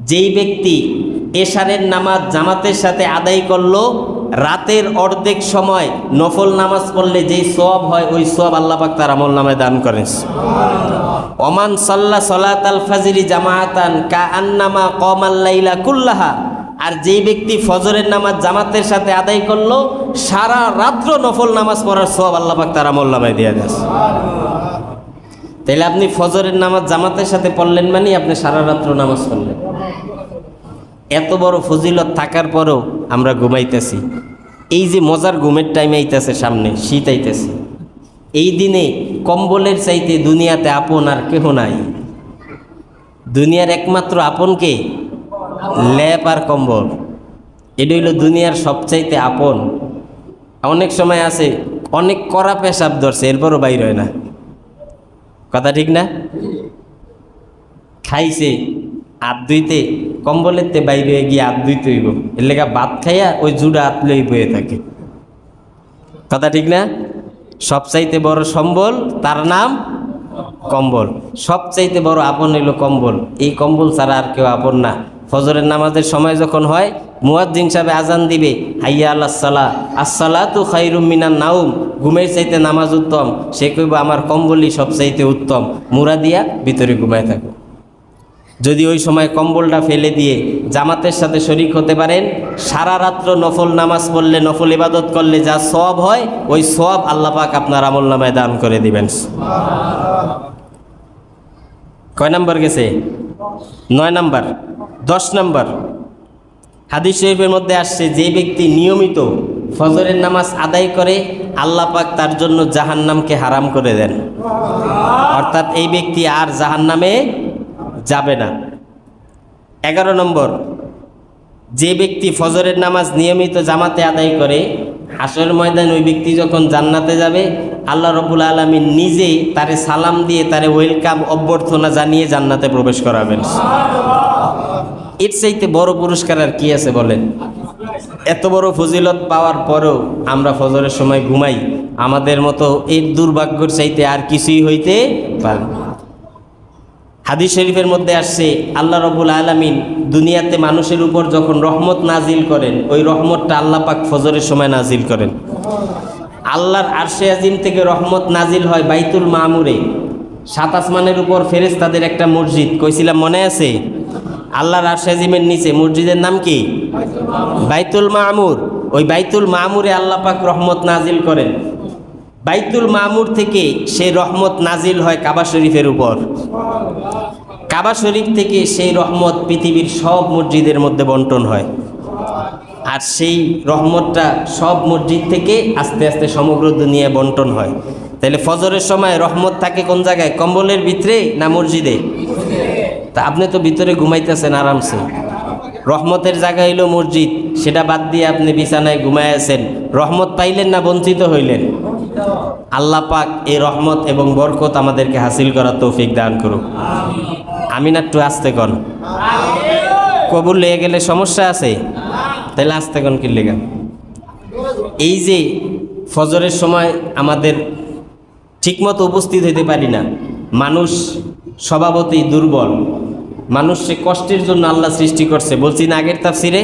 যেই ব্যক্তি এশারের নামাজ জামাতের সাথে আদায় করলো, রাতের অর্ধেক সময় নফল নামাজ পড়লে যেই সওয়াব হয়, ওই সওয়াব আল্লাহ পাক তার আমলনামায় দান করেন। ওমান সাল্লা সালাতাল ফাজরি জামাআতান কাআন্নামা ক্বামাল লাইলা কুল্লাহা। আর যেই ব্যক্তি ফজরের নামাজ জামাতের সাথে আদায় করলো, সারা রাত্র নফল নামাজ পড়ার সওয়াব আল্লাহ পাক তার আমলনামায় দিয়ে দেন। তাইলে আপনি ফজরের নামাজ জামাতের সাথে পড়লেন মানে আপনি সারা রাত্র নামাজ পড়লেন। এত বড় ফজিলত থাকার পরেও আমরা ঘুমাইতেছি। এই যে মজার ঘুমের টাইম আইতেছে, সামনে শীত আইতেছে, এই দিনে কম্বলের চাইতে দুনিয়াতে আপন আর কেহ নাই। দুনিয়ার একমাত্র আপন কে? লেপ আর কম্বল। এটা হইল দুনিয়ার সবচাইতে আপন। অনেক সময় আছে অনেক কড়া পেশাব ধরছে, এরপরও বাইর হয় না। কথা ঠিক না? খাইছে হাত ধুইতে, কম্বলেতে বাইরে হয়ে গিয়ে হাত ধুইতে হইব, এর লেগা ভাত খাইয়া ওই জুড়া হাত লই বয়ে থাকে। কথা ঠিক না? সবচাইতে বড় সম্বল তার নাম কম্বল। সবচাইতে বড় আপন হইল কম্বল। এই কম্বল ছাড়া আর কেউ আপন না। ফজরের নামাজের সময় যখন হয়, মুয়াজ্জিন সাহেব আজান দিবে, হাইয়া আলাস সালাহ, আসসালাতু খায়রুম মিনান নাউম, ঘুমের চাইতে নামাজ উত্তম। সে কইব আমার কম্বলই সবচাইতে উত্তম, মুড়া দিয়া ভিতরে ঘুমায় থাকো। যদি ওই সময় কম্বলটা ফেলে দিয়ে জামাতের সাথে শরীক হতে পারেন, সারা রাত্র নফল নামাজ পড়লে, নফল ইবাদত করলে যা সওয়াব হয়, ওই সওয়াব আল্লাহ পাক আপনার আমলনামায় দান করে দিবেন। কয় নাম্বার গেছে? 9 নাম্বার। 10 নাম্বার, হাদিস শরীফের মধ্যে আসছে, যে ব্যক্তি নিয়মিত ফজরের নামাজ আদায় করে, আল্লাহ পাক তার জন্য জাহান্নামকে হারাম করে দেন। অর্থাৎ এই ব্যক্তি আর জাহান্নামে যাবে না। 11 নম্বর, যে ব্যক্তি ফজরের নামাজ নিয়মিত জামাতে আদায় করে, হাসরের ময়দান ওই ব্যক্তি যখন জান্নাতে যাবে, আল্লাহ রাব্বুল আলামিন নিজে তারে সালাম দিয়ে, তারে ওয়েলকাম, অভ্যর্থনা জানিয়ে জান্নাতে প্রবেশ করাবেন। এর চাইতে বড় পুরস্কার আর কি আছে বলেন? এত বড় ফজিলত পাওয়ার পরেও আমরা ফজরের সময় ঘুমাই। আমাদের মতো এর দুর্ভাগ্যের চাইতে আর কিছুই হইতে পারে। হাদিস শরীফের মধ্যে আসছে, আল্লাহ রাব্বুল আলামিন দুনিয়াতে মানুষের উপর যখন রহমত নাজিল করেন, ওই রহমতটা আল্লাহ পাক ফজরের সময় নাজিল করেন। আল্লাহর আরশে আজিম থেকে রহমত নাজিল হয় বাইতুল মামুরে। 7 আসমানের উপর ফেরেশতাদের একটা মসজিদ, কইছিলাম মনে আছে? আল্লাহর আরশে আজিমের নিচে মসজিদের নাম কি? বাইতুল মামুর। ওই বাইতুল মামুরে আল্লাহ পাক রহমত নাজিল করেন। বাইতুল মামুর থেকে সেই রহমত নাজিল হয় কাবা শরীফের উপর। কাবা শরীফ থেকে সেই রহমত পৃথিবীর সব মসজিদের মধ্যে বন্টন হয়। আর সেই রহমতটা সব মসজিদ থেকে আস্তে আস্তে সমগ্র দুনিয়ায় বন্টন হয়। তাহলে ফজরের সময় রহমত থাকে কোন জায়গায়? কম্বলের ভিতরে না মসজিদে? তা আপনি তো ভিতরে ঘুমাইতেছেন আরামসে। রহমতের জায়গা হইল মসজিদ, সেটা বাদ দিয়ে আপনি বিছানায় ঘুমায় আছেন, রহমত পাইলেন না বঞ্চিত হইলেন? আল্লাহ পাক এই রহমত এবং বরকত আমাদেরকে হাসিল করার তৌফিক দান করুক। আমিন। একটু আস্তে কন, কবুল লেগে গেলে সমস্যা আছে, তাহলে আস্তে কন কি লেগা। এই যে ফজরের সময় আমাদের ঠিকমতো উপস্থিত হইতে পারি না, মানুষ স্বভাবতই দুর্বল, মানুষকে কষ্টের জন্য আল্লাহ সৃষ্টি করছে। বলছি না আগের তাফসিরে,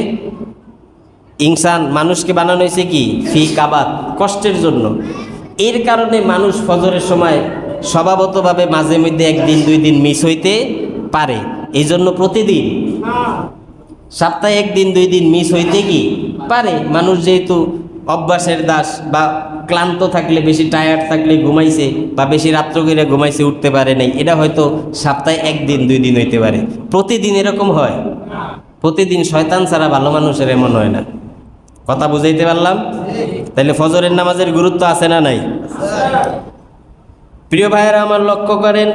ইনসান মানুষকে বানানো হয়েছে কি ফি কাবাত, কষ্টের জন্য। এর কারণে মানুষ ফজরের সময় স্বভাবতভাবে মাঝে মধ্যে একদিন দুই দিন মিস হইতে পারে। এই জন্য প্রতিদিন সপ্তাহে একদিন দুই দিন মিস হইতে কি পারে। মানুষ যেহেতু অভ্যাসের দাস, বা ক্লান্ত থাকলে, বেশি টায়ার্ড থাকলে ঘুমাইছে, বা বেশি রাত্র করে ঘুমাইছে, উঠতে পারে নাই, এটা হয়তো সপ্তাহে একদিন দুই দিন হইতে পারে। প্রতিদিন এরকম হয়? প্রতিদিন শয়তান ছাড়া ভালো মানুষের এমন হয় না। কথা বুঝাইতে পারলাম? তাহলে ফজরের নামাজের গুরুত্ব আছে না নাই? প্রিয় ভাইয়েরা আমার, লক্ষ্য করেন,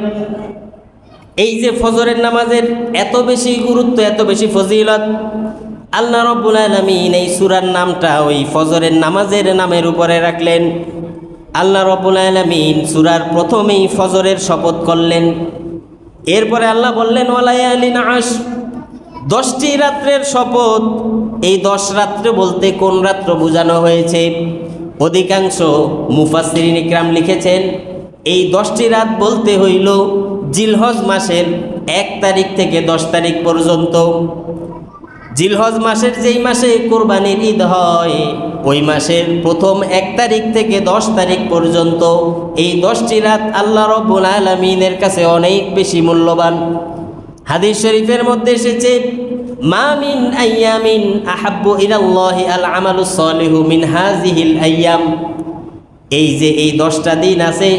এই যে ফজরের নামাজের এত বেশি গুরুত্ব, এত বেশি ফজিলত, আল্লাহ রাব্বুল আলামিন এই সূরার নামটা ওই ফজরের নামাজের নামের উপরে রাখলেন। আল্লাহ রাব্বুল আলামিন সূরার প্রথমেই ফজরের শপথ করলেন। এরপরে আল্লাহ বললেন ওয়ালায়ালিন আশর, 10টি রাত্রের শপথ। এই 10 রাত্রে বলতে কোন রাত্র বোঝানো হয়েছে? অধিকাংশ মুফাসসিরিন ইকরাম লিখেছেন এই 10টি রাত বলতে হইল জিলহজ মাসের 1 তারিখ থেকে 10 তারিখ পর্যন্ত। জিলহজ মাসের যেই মাসে কোরবানির ঈদ হয়, ওই মাসের প্রথম 1 তারিখ থেকে 10 তারিখ পর্যন্ত এই 10টি রাত আল্লাহ রাব্বুল আলামিনের কাছে অনেক বেশি মূল্যবান। হাদিস শরীফের মধ্যে এসেছে, মা মিন আইয়ামিন আহাব্বু ইলাল্লাহি আল আমালুস সালিহু মিন হাযিহিল আইয়াম। এই যে এই 10টা দিন আছে,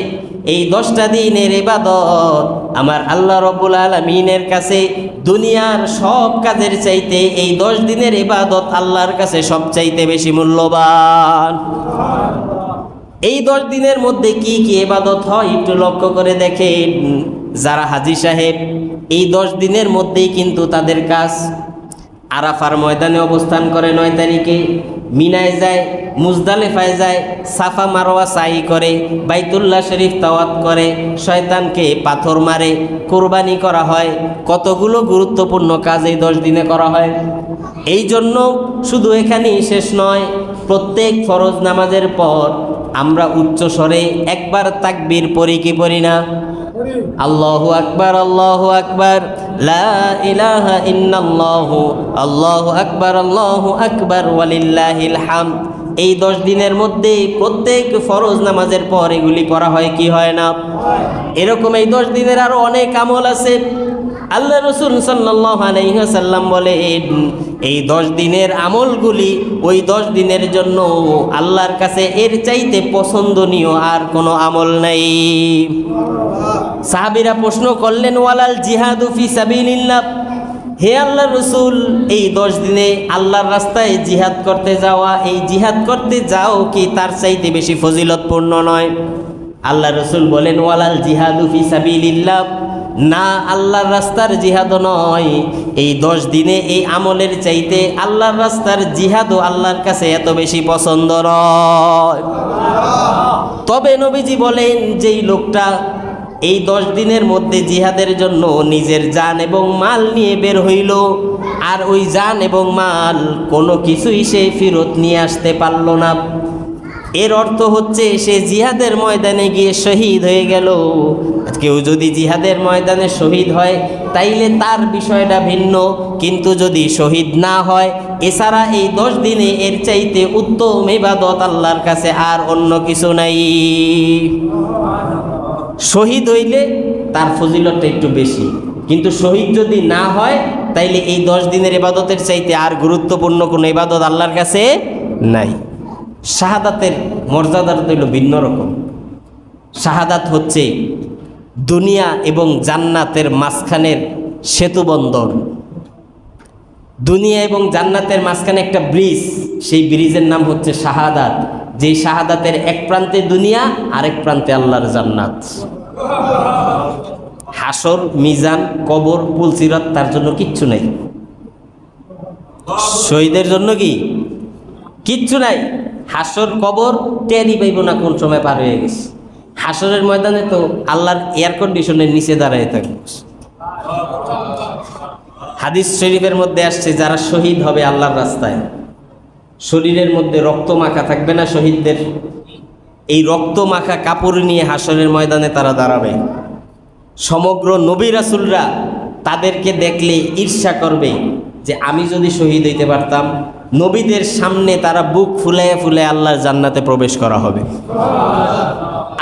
এই 10টা দিনের ইবাদত আমার আল্লাহ রাব্বুল আলামিনের কাছে দুনিয়ার সব কাজের চাইতে এই 10 দিনের ইবাদত আল্লাহর কাছে সবচাইতে বেশি মূল্যবান। এই 10 দিনের মধ্যে কি কি ইবাদত হয় একটু লক্ষ্য করে দেখেন। যারা হাজী সাহেব, এই 10 দিনের মধ্যেই কিন্তু তাদের কাজ। আরাফার ময়দানে অবস্থান করে 9 তারিখে, মিনায় যায়, মুজদালিফায় যায়, সাফা মারওয়া সাই করে, বাইতুল্লাহ শরীফ তাওয়াত করে, শয়তানকে পাথর মারে, কুরবানি করা হয়। কতগুলো গুরুত্বপূর্ণ কাজ এই 10 দিনে করা হয়। এই জন্য শুধু এখানেই শেষ নয়, প্রত্যেক ফরজ নামাজের পর আমরা উচ্চ স্বরে একবার তাকবীর পড়ি কি পড়ি না? আল্লাহু আকবার, আল্লাহু আকবার, লা ইলাহা ইল্লাল্লাহু, আল্লাহু আকবার ওয়ালিল্লাহিল হামদ। এই 10 দিনের মধ্যে প্রত্যেক ফরজ নামাজের পর এগুলি পড়া হয় কি হয় না? এরকম এই 10 দিনের আরো অনেক আমল আছে। আল্লাহ রাসূল সাল্লাল্লাহু আলাইহি ওয়াসাল্লাম বলেন, এই 10 দিনের আমলগুলি ওই 10 দিনের জন্য আল্লাহর কাছে এর চাইতে পছন্দনীয় আর কোনো আমল নাই। সাহাবীরা প্রশ্ন করলেন, ওয়ালাল জিহাদু ফি সাবিলিল্লাহ, হে আল্লাহর রাসূল, এই 10 দিনে আল্লাহর রাস্তায় জিহাদ করতে যাওয়া, এই জিহাদ করতে যাও কি তার চাইতে বেশি ফজিলতপূর্ণ নয়? আল্লাহর রাসূল বলেন, ওয়ালাল জিহাদু ফি সাবিলিল্লাহ, না, আল্লাহর রাস্তার জিহাদও নয়। এই 10 দিনে এই আমলের চাইতে আল্লাহর রাস্তার জিহাদও আল্লাহর কাছে এত বেশি পছন্দ নয়। তবে নবীজি বলেন, যেই লোকটা এই 10 দিনের মধ্যে জিহাদের জন্য নিজের জান এবং মাল নিয়ে বের হইল, আর ওই জান এবং মাল কোনো কিছুই সে ফেরত নিয়ে আসতে পারল না, এর অর্থ হচ্ছে সে জিহাদের ময়দানে গিয়ে শহীদ হয়ে গেল। কেউ যদি জিহাদের ময়দানে শহীদ হয় তাইলে তার বিষয়টা ভিন্ন, কিন্তু যদি শহীদ না হয়, এছাড়া এই 10 দিনে এর চাইতে উত্তম ইবাদত আল্লাহর কাছে আর অন্য কিছু নাই। শহীদ হইলে তার ফজিলতটা একটু বেশি, কিন্তু শহীদ যদি না হয় তাইলে এই 10 দিনের ইবাদতের চাইতে আর গুরুত্বপূর্ণ কোনো ইবাদত আল্লাহর কাছে নাই। শাহাদাতের মর্যাদাটা হইল ভিন্ন রকম। শাহাদাত হচ্ছে দুনিয়া এবং জান্নাতের মাঝখানের সেতু বন্দর। দুনিয়া এবং জান্নাতের মাঝখানে একটা ব্রিজ, সেই ব্রিজের নাম হচ্ছে শাহাদাত। যেই শাহাদাতের এক প্রান্তে দুনিয়া, আরেক প্রান্তে আল্লাহর জান্নাত। হাসর, মিজান, কবর, পুলসিরাত তার জন্য কিচ্ছু নেই। শহীদের জন্য কি কিচ্ছু নাই। হাসর কবর টেরই পাইব না কোন সময় পার হয়ে গেছে। হাসরের ময়দানে তো আল্লাহর এয়ার কন্ডিশনের নিচে দাঁড়ায় থাকবে। হাদিস শরীফের মধ্যে আসছে, যারা শহীদ হবে আল্লাহর রাস্তায়, শরীরের মধ্যে রক্ত মাখা থাকবে না শহীদদের, এই রক্ত মাখা কাপড় নিয়ে হাসরের ময়দানে তারা দাঁড়াবে। সমগ্র নবী রাসূলরা তাদেরকে দেখলে ঈর্ষা করবে যে আমি যদি শহীদ হইতে পারতাম। নবীদের সামনে তারা বুক ফুলাইয়া ফুলাইয়া আল্লাহর জান্নাতে প্রবেশ করা হবে।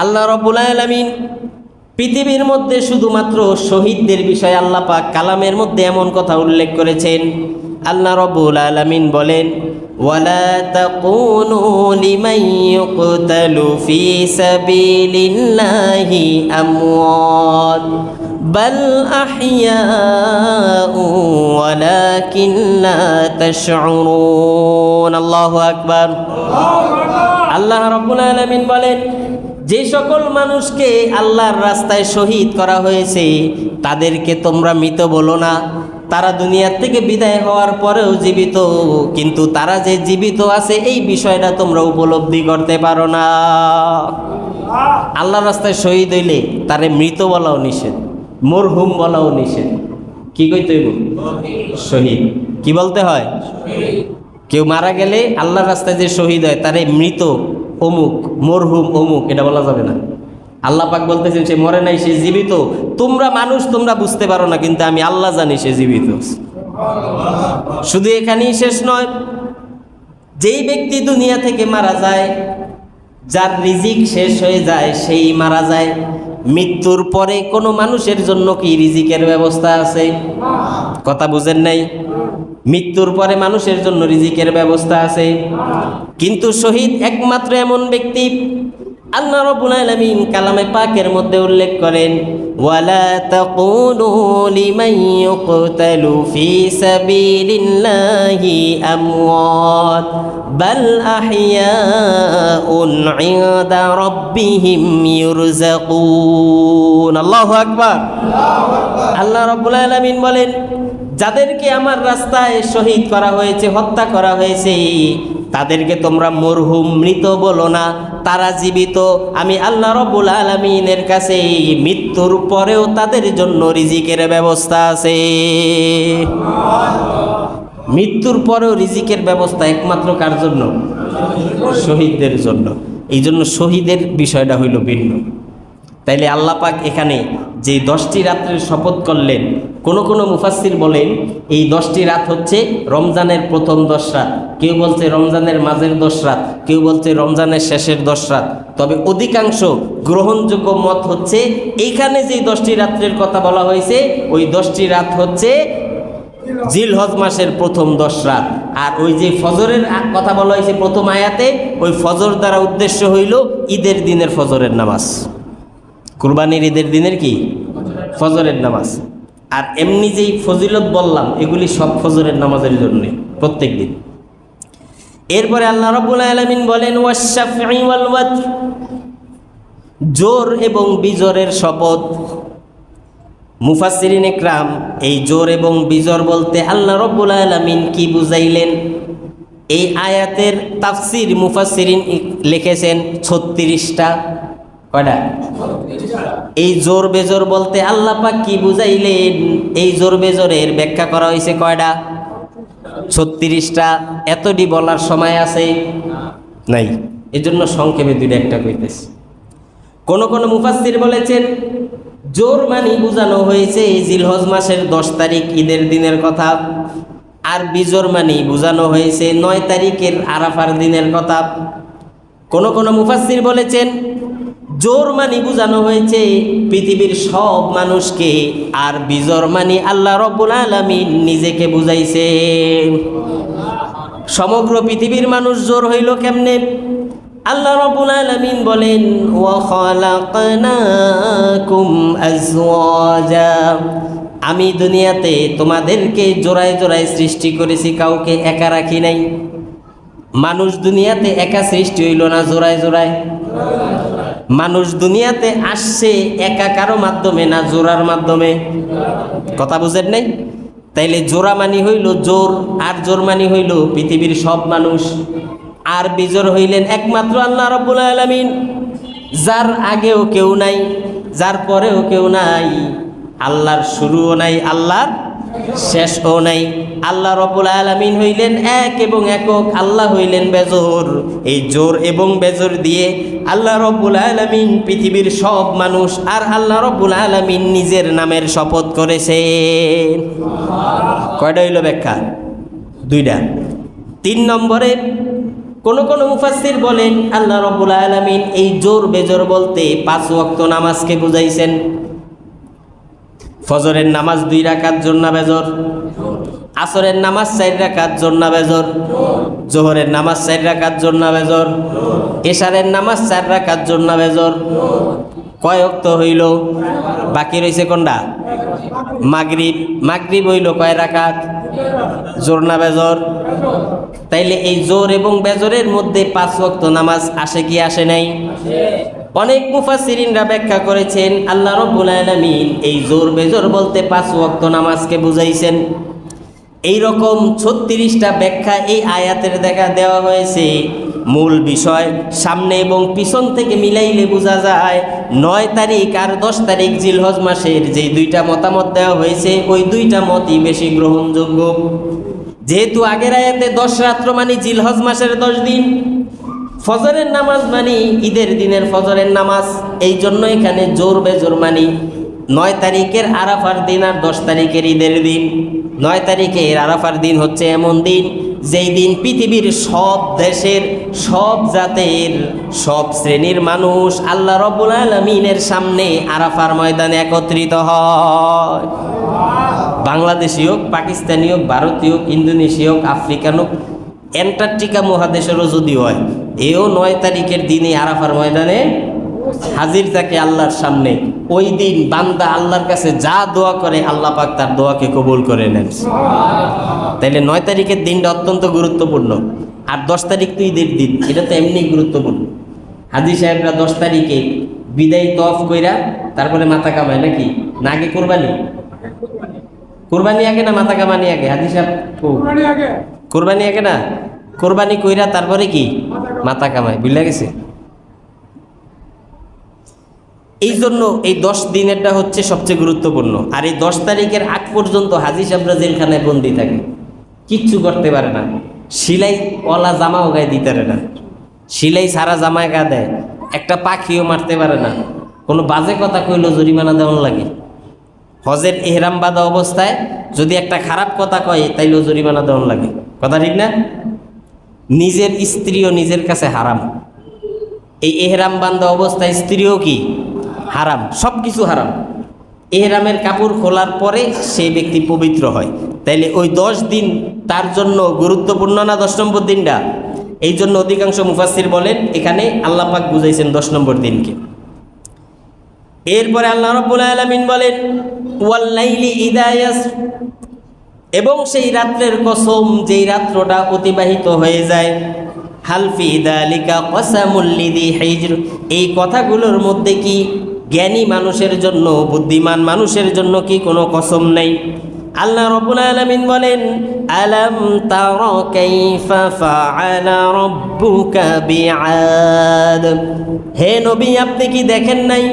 আল্লাহ রাব্বুল আলামিন পৃথিবীর মধ্যে শুধুমাত্র শহীদদের বিষয়ে আল্লাহ পাক কালামের মধ্যে এমন কথা উল্লেখ করেছেন। আল্লাহ রাব্বুল আলামিন বলেন, ওয়ালা তাকুনু লিমান ইউকতালু ফি সাবিলিল্লাহি আমওয়াত বাল আহইয়াউ ওয়ালাকিন লা তাশউরুন। আল্লাহু আকবার। আল্লাহ রাব্বুল আলামিন বলেন, যে সকল মানুষকে আল্লাহর রাস্তায় শহীদ করা হয়েছে তাদেরকে তোমরা মৃত বলো না। তারা দুনিয়ার থেকে বিদায় হওয়ার পরেও জীবিত, কিন্তু তারা যে জীবিত আছে এই বিষয়টা তোমরা উপলব্ধি করতে পারো না। আল্লাহর রাস্তায় শহীদ হইলে তারে মৃত বলাও নিষেধ, মরহুম বলাও নিষেধ। কি কইতে হইব? শহীদ। কি বলতে হয়? কেউ মারা গেলে আল্লাহর রাস্তায় যে শহীদ হয় তারে মৃত অমুক, মরহুম অমুক, এটা বলা যাবে না। আল্লাহ পাক বলতেছেন সে মরে নাই, সে জীবিত। তোমরা মানুষ, তোমরা বুঝতে পারো না, কিন্তু আমি আল্লাহ জানি সে জীবিত। শুধু এখানেই শেষ নয়, যেই ব্যক্তি দুনিয়া থেকে মারা যায়, যার রিজিক শেষ হয়ে যায় সেই মারা যায়। মৃত্যুর পরে কোনো মানুষের জন্য কি রিজিকের ব্যবস্থা আছে? কথা বুঝেন নাই? মৃত্যুর পরে মানুষের জন্য রিজিকের ব্যবস্থা আছে, কিন্তু শহীদ একমাত্র এমন ব্যক্তি। আল্লাহ রাব্বুল আলামিন কালামে পাকের মধ্যে উল্লেখ করেন, ওয়ালা তাকুনু লিমান ইউকতালু ফি সাবিলিল্লাহি আমওয়াত বাল আহইয়াউন ইনদা রাব্বিহিম ইউরযাকুন। আল্লাহু আকবার। আল্লাহ রাব্বুল আলামিন বলেন, যাদেরকে আমার রাস্তায় শহীদ করা হয়েছে, হত্যা করা হয়েছে, তাদেরকে তোমরা মরহুম, মৃত বলো না, তারা জীবিত। আমি আল্লাহ রাব্বুল আলামিনের কাছে মৃত্যুর পরেও তাদের জন্য রিজিকের ব্যবস্থা আছে। মৃত্যুর পরেও রিজিকের ব্যবস্থা একমাত্র কার জন্য? শহীদদের জন্য। এই জন্য শহীদের বিষয়টা হইল ভিন্ন। তাইলে আল্লাহ পাক এখানে যে 10টি রাত্রের শপথ করলেন, কোন কোন মুফাসসির বলেন এই 10টি রাত হচ্ছে রমজানের প্রথম 10 রাত, কেউ বলছে রমজানের মাঝের 10 রাত, কেউ বলছে রমজানের শেষের 10 রাত। তবে অধিকাংশ গ্রহণযোগ্য মত হচ্ছে এইখানে যে 10টি রাত্রের কথা বলা হয়েছে ওই 10টি রাত হচ্ছে জিলহজ মাসের প্রথম 10 রাত। আর ওই যে ফজরের কথা বলা হয়েছে প্রথম আয়াতে, ওই ফজর দ্বারা উদ্দেশ্য হইল ঈদের দিনের ফজরের নামাজ, কুরবানির ঈদের দিনের কি ফজরের নামাজ। আর এমনি যেই ফজিলত বললাম এগুলি সব ফজরের নামাজের জন্যে প্রত্যেক দিন। এরপরে আল্লাহ রাব্বুল আলামিন বলেন, ওয়াশ-শাফঈ ওয়াল ওয়াতর, জোর এবং বিজোরের শপথ। মুফাসসিরিন ইকরাম এই জোর এবং বিজোর বলতে আল্লাহ রাব্বুল আলামিন কি বুঝাইলেন, এই আয়াতের তাফসির মুফাসসিরিন লিখেছেন 36টা। কয়টা? এই জোর বেজোর বলতে আল্লাহ পাক কি বুঝাইলেন, এই জোর বেজোরের ব্যাখ্যা করা হয়েছে কয়টা? 36টা। এতটি বলার সময় আছে নাই, এজন্য সংক্ষেপে দুইটা একটা কইতেছি। কোন কোন মুফাসসির বলেছেন জোর মানে বোঝানো হয়েছে এই জিলহজ মাসের 10 তারিখ ঈদের দিনের কথা, আর বিজোর মানে বোঝানো হয়েছে 9 তারিখের আরাফার দিনের কথা। কোন কোন মুফাসসির বলেছেন জোর মানি বোঝানো হয়েছে পৃথিবীর সব মানুষকে, আর বিজোর মানি আল্লাহ রাব্বুল আলামিন নিজেকে বুঝাইছে। সমগ্র পৃথিবীর মানুষ জোর হইল কেমনে? আল্লাহ রাব্বুল আলামিন বলেন, ওয়া খালাকনাকুম আজওয়াজা, আমি দুনিয়াতে তোমাদেরকে জোড়ায় জোড়ায় সৃষ্টি করেছি, কাউকে একা রাখি নাই। মানুষ দুনিয়াতে একা সৃষ্টি হইল না, জোড়ায় জোড়ায়। মানুষ দুনিয়াতে আসছে একা কারো মাধ্যমে না জোড়ার মাধ্যমে? কথা বুঝেন নাই? তাইলে জোড়া মানি হইল জোর, আর জোর মানি হইল পৃথিবীর সব মানুষ, আর বিজোর হইলেন একমাত্র আল্লাহ রাব্বুল আলামিন, যার আগেও কেউ নাই, যার পরেও কেউ নাই, আল্লাহর শুরুও নাই, আল্লাহর শেষও নাই। আল্লাহ রাব্বুল আলামিন হইলেন এক এবং একক, আল্লাহ হইলেন বেজোর। এই জোর এবং বেজোর দিয়ে আল্লাহ রাব্বুল আলামিন পৃথিবীর সব মানুষ আর আল্লাহ রাব্বুল আলামিন নিজের নামের শপথ করেছেন। কয়টা হইল ব্যাখ্যা? দুইটা। 3 নম্বরে কোন কোন মুফাসসির বলেন আল্লাহ রাব্বুল আলামিন এই জোর বেজোর বলতে 5 ওয়াক্ত নামাজকে বুঝাইছেন। ফজরের নামাজ 2 রাকাত জোর না বেজোর? আসরের নামাজ 4 রাকাত জোর না বেজোর? জোহরের নামাজ 4 রাকাত জোর না বেজোর? এশারের নামাজ 4 রাকাত জোর না বেজোর? কয় ওয়াক্ত হইল? বাকি রইছে কোনটা? মাগরিব। মাগরিব হইল কয় রাকাত? জোর না বেজোর? তাইলে এই জোর এবং বেজোরের মধ্যে 5 ওয়াক্ত নামাজ আসে কি আসে নাই? অনেক মুফাসসিরিনরা ব্যাখ্যা করেছেন আল্লাহ রাব্বুল আলামিন এই জোর বেজোর বলতে 5 ওয়াক্ত নামাজকে বুঝাইছেন। এই রকম 36টা ব্যাখ্যা এই আয়াতের দেওয়া হয়েছে। মূল বিষয় সামনে এবং পিছন থেকে মিলাইলে বোঝা যায় 9 তারিখ আর 10 তারিখ জিলহজ মাসের যে 2টা মতামত দেওয়া হয়েছে ওই 2টা মতই বেশি গ্রহণযোগ্য। যেহেতু আগের আয়াতে 10 রাত্র মানে জিলহজ মাসের 10 দিন, ফজরের নামাজ মানি ঈদের দিনের ফজরের নামাজ, এই জন্য এখানে জোর বেজোর মানি 9 তারিখের আরাফার দিন আর 10 তারিখের ঈদের দিন। 9 তারিখের আরাফার দিন হচ্ছে এমন দিন যেই দিন পৃথিবীর সব দেশের, সব জাতের, সব শ্রেণীর মানুষ আল্লাহ রাব্বুল আলামিনের সামনে আরাফার ময়দানে একত্রিত হয়। বাংলাদেশি হোক, পাকিস্তানি হোক, ভারতীয় হোক, ইন্দোনেশিয়া হোক, আফ্রিকান হোক, অ্যান্টার্কটিকা মহাদেশেরও যদি হয়, এও 9 তারিখের দিনে আরাফার ময়দানে হাজির থাকে আল্লাহর সামনে। ওই দিন বান্দা আল্লাহর কাছে যা দোয়া করে আল্লাহ পাক তার দোয়াকে কবুল করে নেন। তাইলে 9 তারিখের দিনটা অত্যন্ত গুরুত্বপূর্ণ। আর 10 তারিখ তো ঈদের দিন, এটা তো এমনি গুরুত্বপূর্ণ। হাজী সাহেবরা 10 তারিখে বিদায় তফ কইরা তারপরে মাথা কামায় নাকি? না আগে কোরবানি? কোরবানি আগে না মাথা কামানি আগে? হাজী সাহেব কোরবানি আগে না? কোরবানি কইরা তারপরে কি মাথা কামায়, বুঝলা গেছে? এই জন্য এই 10 দিনেরটা হচ্ছে সবচেয়ে গুরুত্বপূর্ণ। আর এই 10 তারিখের আগ পর্যন্ত হাজী সাহেবরা জেলখানায় বন্দি থাকে, কিচ্ছু করতে পারে না। সিলাই ওলা জামাও গায়ে দিতে পারে না, সিলাই সারা জামায় গা দেয়, একটা পাখিও মারতে পারে না। কোনো বাজে কথা কইলেও জরিমানা দেওয়ান লাগে। হজের এহরাম বাঁধা অবস্থায় যদি একটা খারাপ কথা কয় তাইলেও জরিমানা দেওয়ান লাগে। কথা ঠিক না? নিজের স্ত্রীও নিজের কাছে হারাম। এই এহরাম বাঁধা অবস্থায় স্ত্রীও কি হারাম, সব কিছু হারাম। এহরামের কাপড় খোলার পরে সেই ব্যক্তি পবিত্র হয়। তাইলে ওই 10 দিন তার জন্য গুরুত্বপূর্ণ না 10 নম্বর দিনটা? এই জন্য অধিকাংশ মুফাসসির বলেন এখানে আল্লাহ পাক বুঝাইছেন 10 নম্বর দিনকে। এরপরে আল্লাহ রাব্বুল আলামিন বলেন ওয়াল লাইলি ইযা ইয়াসর, এবং সেই রাত্রের কসম যেই রাত্রটা অতিবাহিত হয়ে যায়। হাল ফি যালিকা কসামুল লিযি হিজর, এই কথাগুলোর মধ্যে কি জ্ঞানী মানুষের জন্য, বুদ্ধিমান মানুষের জন্য কি কোনো কসম নেই? আল্লাহ রাব্বুল আলামিন বলেন আলাম তারা কাইফা ফাআলা রাব্বুকা বিআদ, হে নবী আপনি কি দেখেন নাই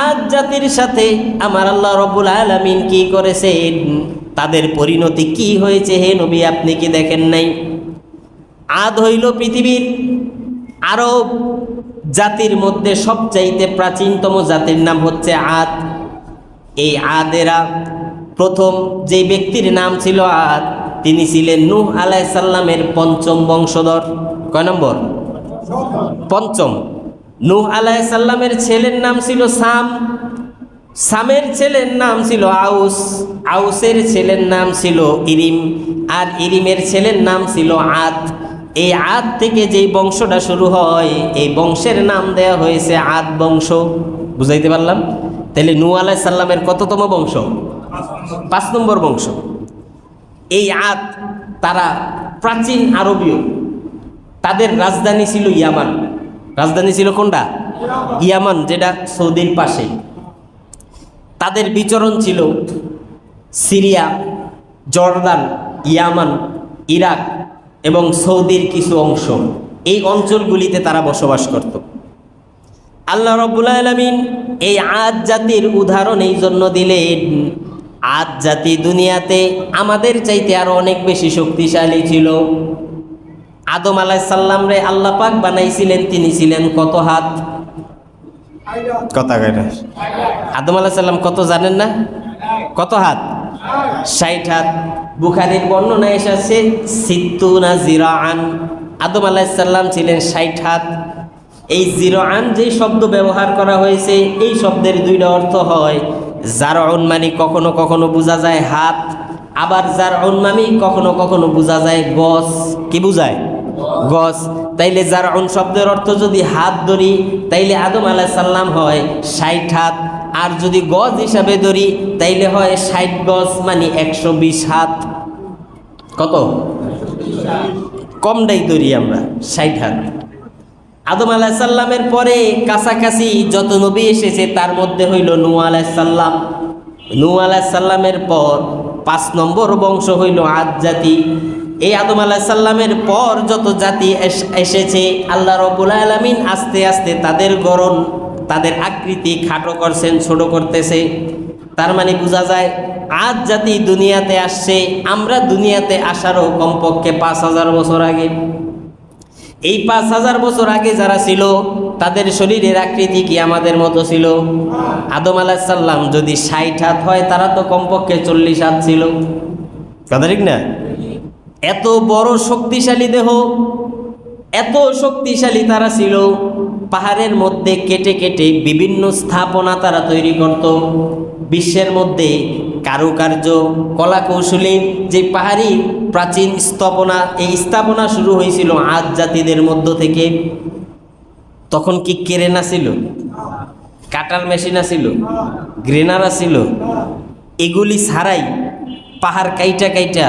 আদ জাতির সাথে আমার আল্লাহ রাব্বুল আলামিন কি করেছেন, তাদের পরিণতি কি হয়েছে? হে নবী আপনি কি দেখেন নাই? আদ হইল পৃথিবীর আরব জাতির মধ্যে সবচাইতে প্রাচীনতম জাতির নাম হচ্ছে আদ। এই আদেরা প্রথম যে ব্যক্তির নাম ছিল আদ, তিনি ছিলেন নূহ আলাইহিস সালামের 5ম বংশধর। কয় নম্বর? 5ম। নূহ আলাইহিস সালামের ছেলের নাম ছিল সাম, সামের ছেলের নাম ছিল আউস, আউসের ছেলের নাম ছিল ইরিম, আর ইরিমের ছেলের নাম ছিল আদ। এই আদ থেকে যেই বংশটা শুরু হয় এই বংশের নাম দেয়া হয়েছে আদ বংশ। বুঝাইতে পারলাম? তাহলে নূহ আলাইহিস সালামের কততম বংশ? 5 নম্বর বংশ। এই আদ তারা প্রাচীন আরবীয়, তাদের রাজধানী ছিল ইয়ামান। রাজধানী ছিল কোনটা? ইয়ামান, যেটা সৌদির পাশে। তাদের বিচরণ ছিল সিরিয়া, জর্দান, ইয়ামান, ইরাক এবং সৌদির কিছু অংশ, এই অঞ্চলগুলিতে তারা বসবাস করত। আল্লাহ রাব্বুল আলামিন এই আদ জাতির উদাহরণ এই জন্য দিলেন, আদ জাতি দুনিয়াতে আমাদের চাইতে আরো অনেক বেশি শক্তিশালী ছিল। আদম আলাইহিস সালাম রে আল্লাহ পাক বানাইছিলেন, তিনি ছিলেন কত হাত? কথা কয় না। আদম আলাইহিস সালাম কত জানেন না? কত হাত? 60 হাত। বুখারীর বর্ণনায় এসেছে সিত্তুনা জিরাআন, আদম আলাইহিস সালাম ছিলেন 60 হাত। এই জিরাআন যে শব্দ ব্যবহার করা হয়েছে, এই শব্দের দুইটা অর্থ হয়। জারউন মানে কখনো কখনো বোঝা যায় হাত, আবার জারউন মানে কখনো কখনো বোঝা যায় গজ। কি বোঝায়? গজ। তাইলে জারউন শব্দের অর্থ যদি হাত ধরি, তাইলে আদম আলাইহিস সালাম হয় 60 হাত। আর যদি গজ হিসাবে ধরি, তাইলে হয় 60 গজ মানে 120 হাত। কত? কমটাই ধরি আমরা, 60 হাত। আদম আলাইহিস সালামের পরে কাছাকাছি যত নবী এসেছে তার মধ্যে হইল নূহ আলাইহিস সালাম। নূহ আলাইহিস সালামের পর 5 নম্বর বংশ হইল আদ জাতি। এই আদম আলাইহিস সালামের পর যত জাতি এসেছে, আল্লাহ রাব্বুল আলামিন আস্তে আস্তে তাদের গড়ন, তাদের আকৃতি খাটো করছেন, ছোট করতেছে। তার মানে বোঝা যায় আদ জাতি দুনিয়াতে আসছে আমরা দুনিয়াতে আসারও কমপক্ষে 5000 বছর আগে। এই 5000 বছর আগে যারা ছিল তাদের শরীরের আকৃতি কি আমাদের মতো ছিল? আদম আলাইহিস সালাম যদি 60 হাত হয়, তারা তো কমপক্ষে 40 হাত ছিল। কথা ঠিক না? এত বড় শক্তিশালী দেহ, এত শক্তিশালী তারা ছিল। পাহাড়ের মধ্যে কেটে কেটে বিভিন্ন স্থাপনা তারা তৈরি করত। বিশ্বের মধ্যে কারুকার্য, কলাকৌশলী যে পাহাড়ি প্রাচীন স্থাপনা, এই স্থাপনা শুরু হয়েছিল আদ জাতিদের মধ্য থেকে। তখন কি কেরেনা ছিল? কাটার মেশিন ছিল? গ্রেনার ছিল? এগুলি ছাড়াই পাহাড় কাইটা কাইটা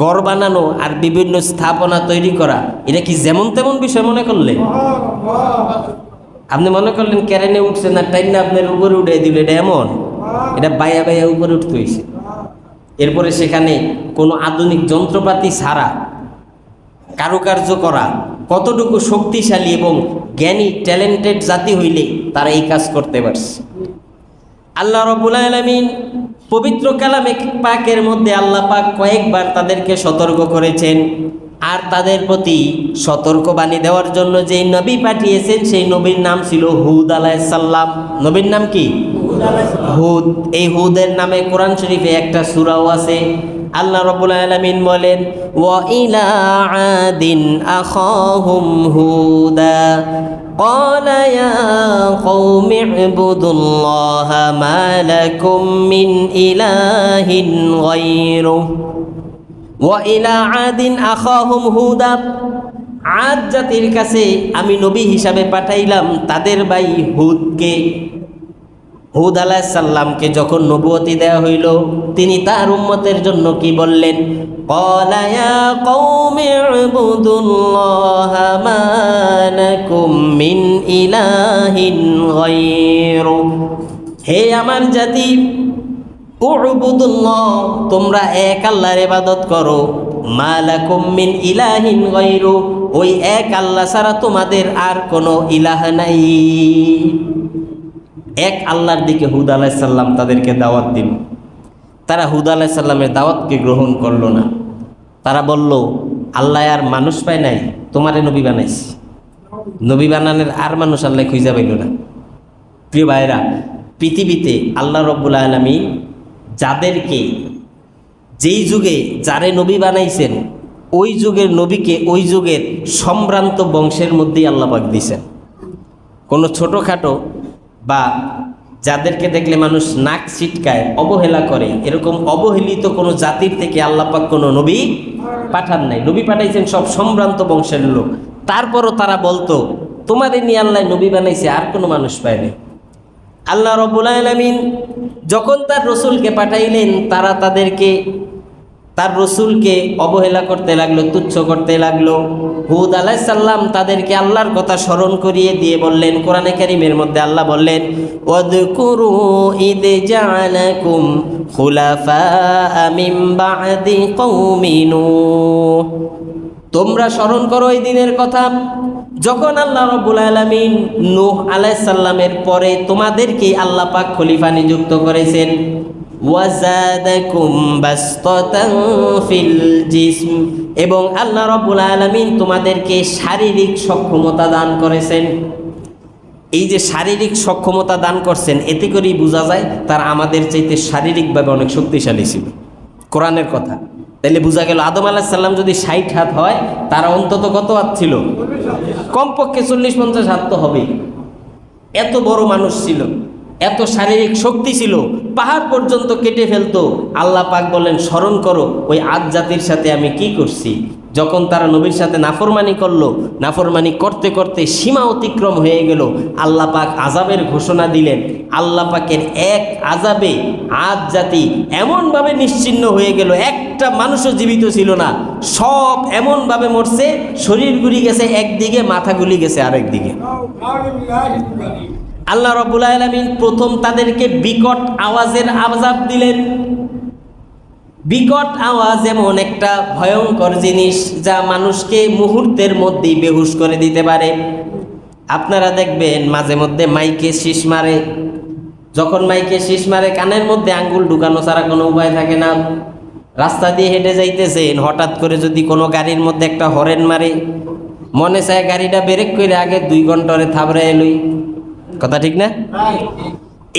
ঘর বানানো আর বিভিন্ন স্থাপনা তৈরি করা, এটা কি যেমন তেমন বিষয় মনে করলে? আপনি মনে করলেন ক্যারেনে উঠছে না, টাইম না আপনার উপরে উঠে দিল, এটা এমন? এটা বাইয়া বাইয়া উপরে উঠতে হয়েছে। এরপরে সেখানে কোনো আধুনিক যন্ত্রপাতি ছাড়া কারুকার্য করা, কতটুকু শক্তিশালী এবং জ্ঞানী ট্যালেন্টেড জাতি হইলে তারা এই কাজ করতে পারছে। আল্লাহ রাব্বুল আলামিন পবিত্র কালামে পাকের মধ্যে আল্লাহ পাক কয়েকবার তাদেরকে সতর্ক করেছেন, আর তাদের প্রতি সতর্কবাণী দেওয়ার জন্য যেই নবী পাঠিয়েছেন সেই নবীর নাম ছিল হুদ আলাইহিস সালাম। নবীর নাম কি? হুদ। এই হুদের নামে কোরআন শরীফে একটা সূরাও আছে। আল্লাহ রাব্বুল আলামিন বলেন, ওয়া ইলা আদিন আখাহুম হুদা قال يا قوم اعبدوا الله ما لكم من إله غيره وإلى عاد أخاهم هودا। আদ জাতির কাছে আমি নবী হিসাবে পাঠাইলাম তাদের ভাই হুদকে। হুদ আলাইহিস সালামকে যখন নবুয়তি দেওয়া হইল, তিনি তার উম্মতের জন্য কি বললেন? ক্বালা ইয়া কওমি ইবুদুল্লাহা মা লাকুম মিন ইলাহিন গায়রু। হে আমার জাতি, উবুদুল্লাহ, তোমরা এক আল্লাহর ইবাদত করো। মা লাকুম মিন ইলাহিন গায়রু, ওই এক আল্লাহ ছাড়া তোমাদের আর কোনো ইলাহ নাই। এক আল্লাহর দিকে হুদ আলাইহিস সালাম তাদেরকে দাওয়াত দিল। তারা হুদ আলাইহিস সালামের দাওয়াতকে গ্রহণ করলো না। তারা বলল, আল্লাহ আর মানুষ পায় নাই, তোমারে নবী বানাইছি। নবী বানানোর আর মানুষ আল্লাহ খুঁজা পাইল না। প্রিয় ভাইরা, পৃথিবীতে আল্লাহ রাব্বুল আলামিন যাদেরকে যেই যুগে যারে নবী বানাইছেন, ওই যুগের নবীকে ওই যুগের সম্ভ্রান্ত বংশের মধ্যেই আল্লাহ পাক দিয়েছেন। কোনো ছোটোখাটো বা যাদেরকে দেখলে মানুষ নাক ছিটকায়, অবহেলা করে, এরকম অবহেলিত কোনো জাতির থেকে আল্লাহ পাক কোনো নবী পাঠান নাই। নবী পাঠাইছেন সব সম্ভ্রান্ত বংশের লোক। তারপরও তারা বলতো, তোমাদের নিয়ে আল্লাহ নবী বানাইছে, আর কোনো মানুষ পায় নাই। আল্লাহ রাব্বুল আলামিন যখন তার রসুলকে পাঠাইলেন, তারা তার রসুলকে অবহেলা করতে লাগলো, তুচ্ছ করতে লাগলো। হুদ আলাইহিস সালাম তাদেরকে আল্লাহর কথা স্মরণ করিয়ে দিয়ে বললেন, কোরআনে কারীমের মধ্যে আল্লাহ বললেন, ওয়াযকুরু ইদ জাআলাকুম খুলাফা মিন বা'দি কওমি নূহ। তোমরা স্মরণ করো এই দিনের কথা যখন আল্লাহ রাব্বুল আলামিন নূহ আলাইহিস সালামের পরে তোমাদেরকে আল্লাহ পাক খলিফা নিযুক্ত করেছেন। ওয়াজাদাকুম বাসতাতান ফিল জিসম, এবং আল্লাহ রাব্বুল আলামিন তোমাদেরকে শারীরিক সক্ষমতা দান করেছেন। এই যে শারীরিক সক্ষমতা দান করছেন, এতে করেই বোঝা যায় তারা আমাদের চাইতে শারীরিকভাবে অনেক শক্তিশালী ছিল। কোরআনের কথা। তাইলে বোঝা গেল আদম আলাইহিস সালাম যদি 60 হাত হয়, তারা অন্তত কত হাত ছিল? কমপক্ষে 40-50 হাত তো হবেই। এত বড় মানুষ ছিল, এত শারীরিক শক্তি ছিল, পাহাড় পর্যন্ত কেটে ফেলতো। আল্লাহ পাক বলেন, স্মরণ করো ওই আদ জাতির সাথে আমি কি করছি। যখন তারা নবীর সাথে নাফরমানি করলো, নাফরমানি করতে করতে সীমা অতিক্রম হয়ে গেল, আল্লাহ পাক আযাবের ঘোষণা দিলেন। আল্লাহ পাকের এক আযাবে আদ জাতি এমনভাবে নিশ্চিহ্ন হয়ে গেল, একটা মানুষও জীবিত ছিল না। সব এমনভাবে মরছে, শরীর গুলি গেছে একদিকে, মাথা গুলি গেছে আরেক দিকে। আল্লাহ রাব্বুল আলামিন প্রথম তাদেরকে বিকট আওয়াজের আযাব দিলেন। বিকট আওয়াজ এমন একটা ভয়ঙ্কর জিনিস যা মানুষকে মুহূর্তের মধ্যেই বেহুশ করে দিতে পারে। আপনারা দেখবেন মাঝে মধ্যে মাইকে শীষ মারে, যখন মাইকে শীষ মারে কানের মধ্যে আঙ্গুল ঢুকানো ছাড়া কোনো উপায় থাকে না। রাস্তা দিয়ে হেঁটে যাইতেছেন, হঠাৎ করে যদি কোনো গাড়ির মধ্যে একটা হরেন মারে, মনে চায় গাড়িটা ব্রেক করে আগে 2 ঘন্টারে থাবড়ে এলই। কথা ঠিক না?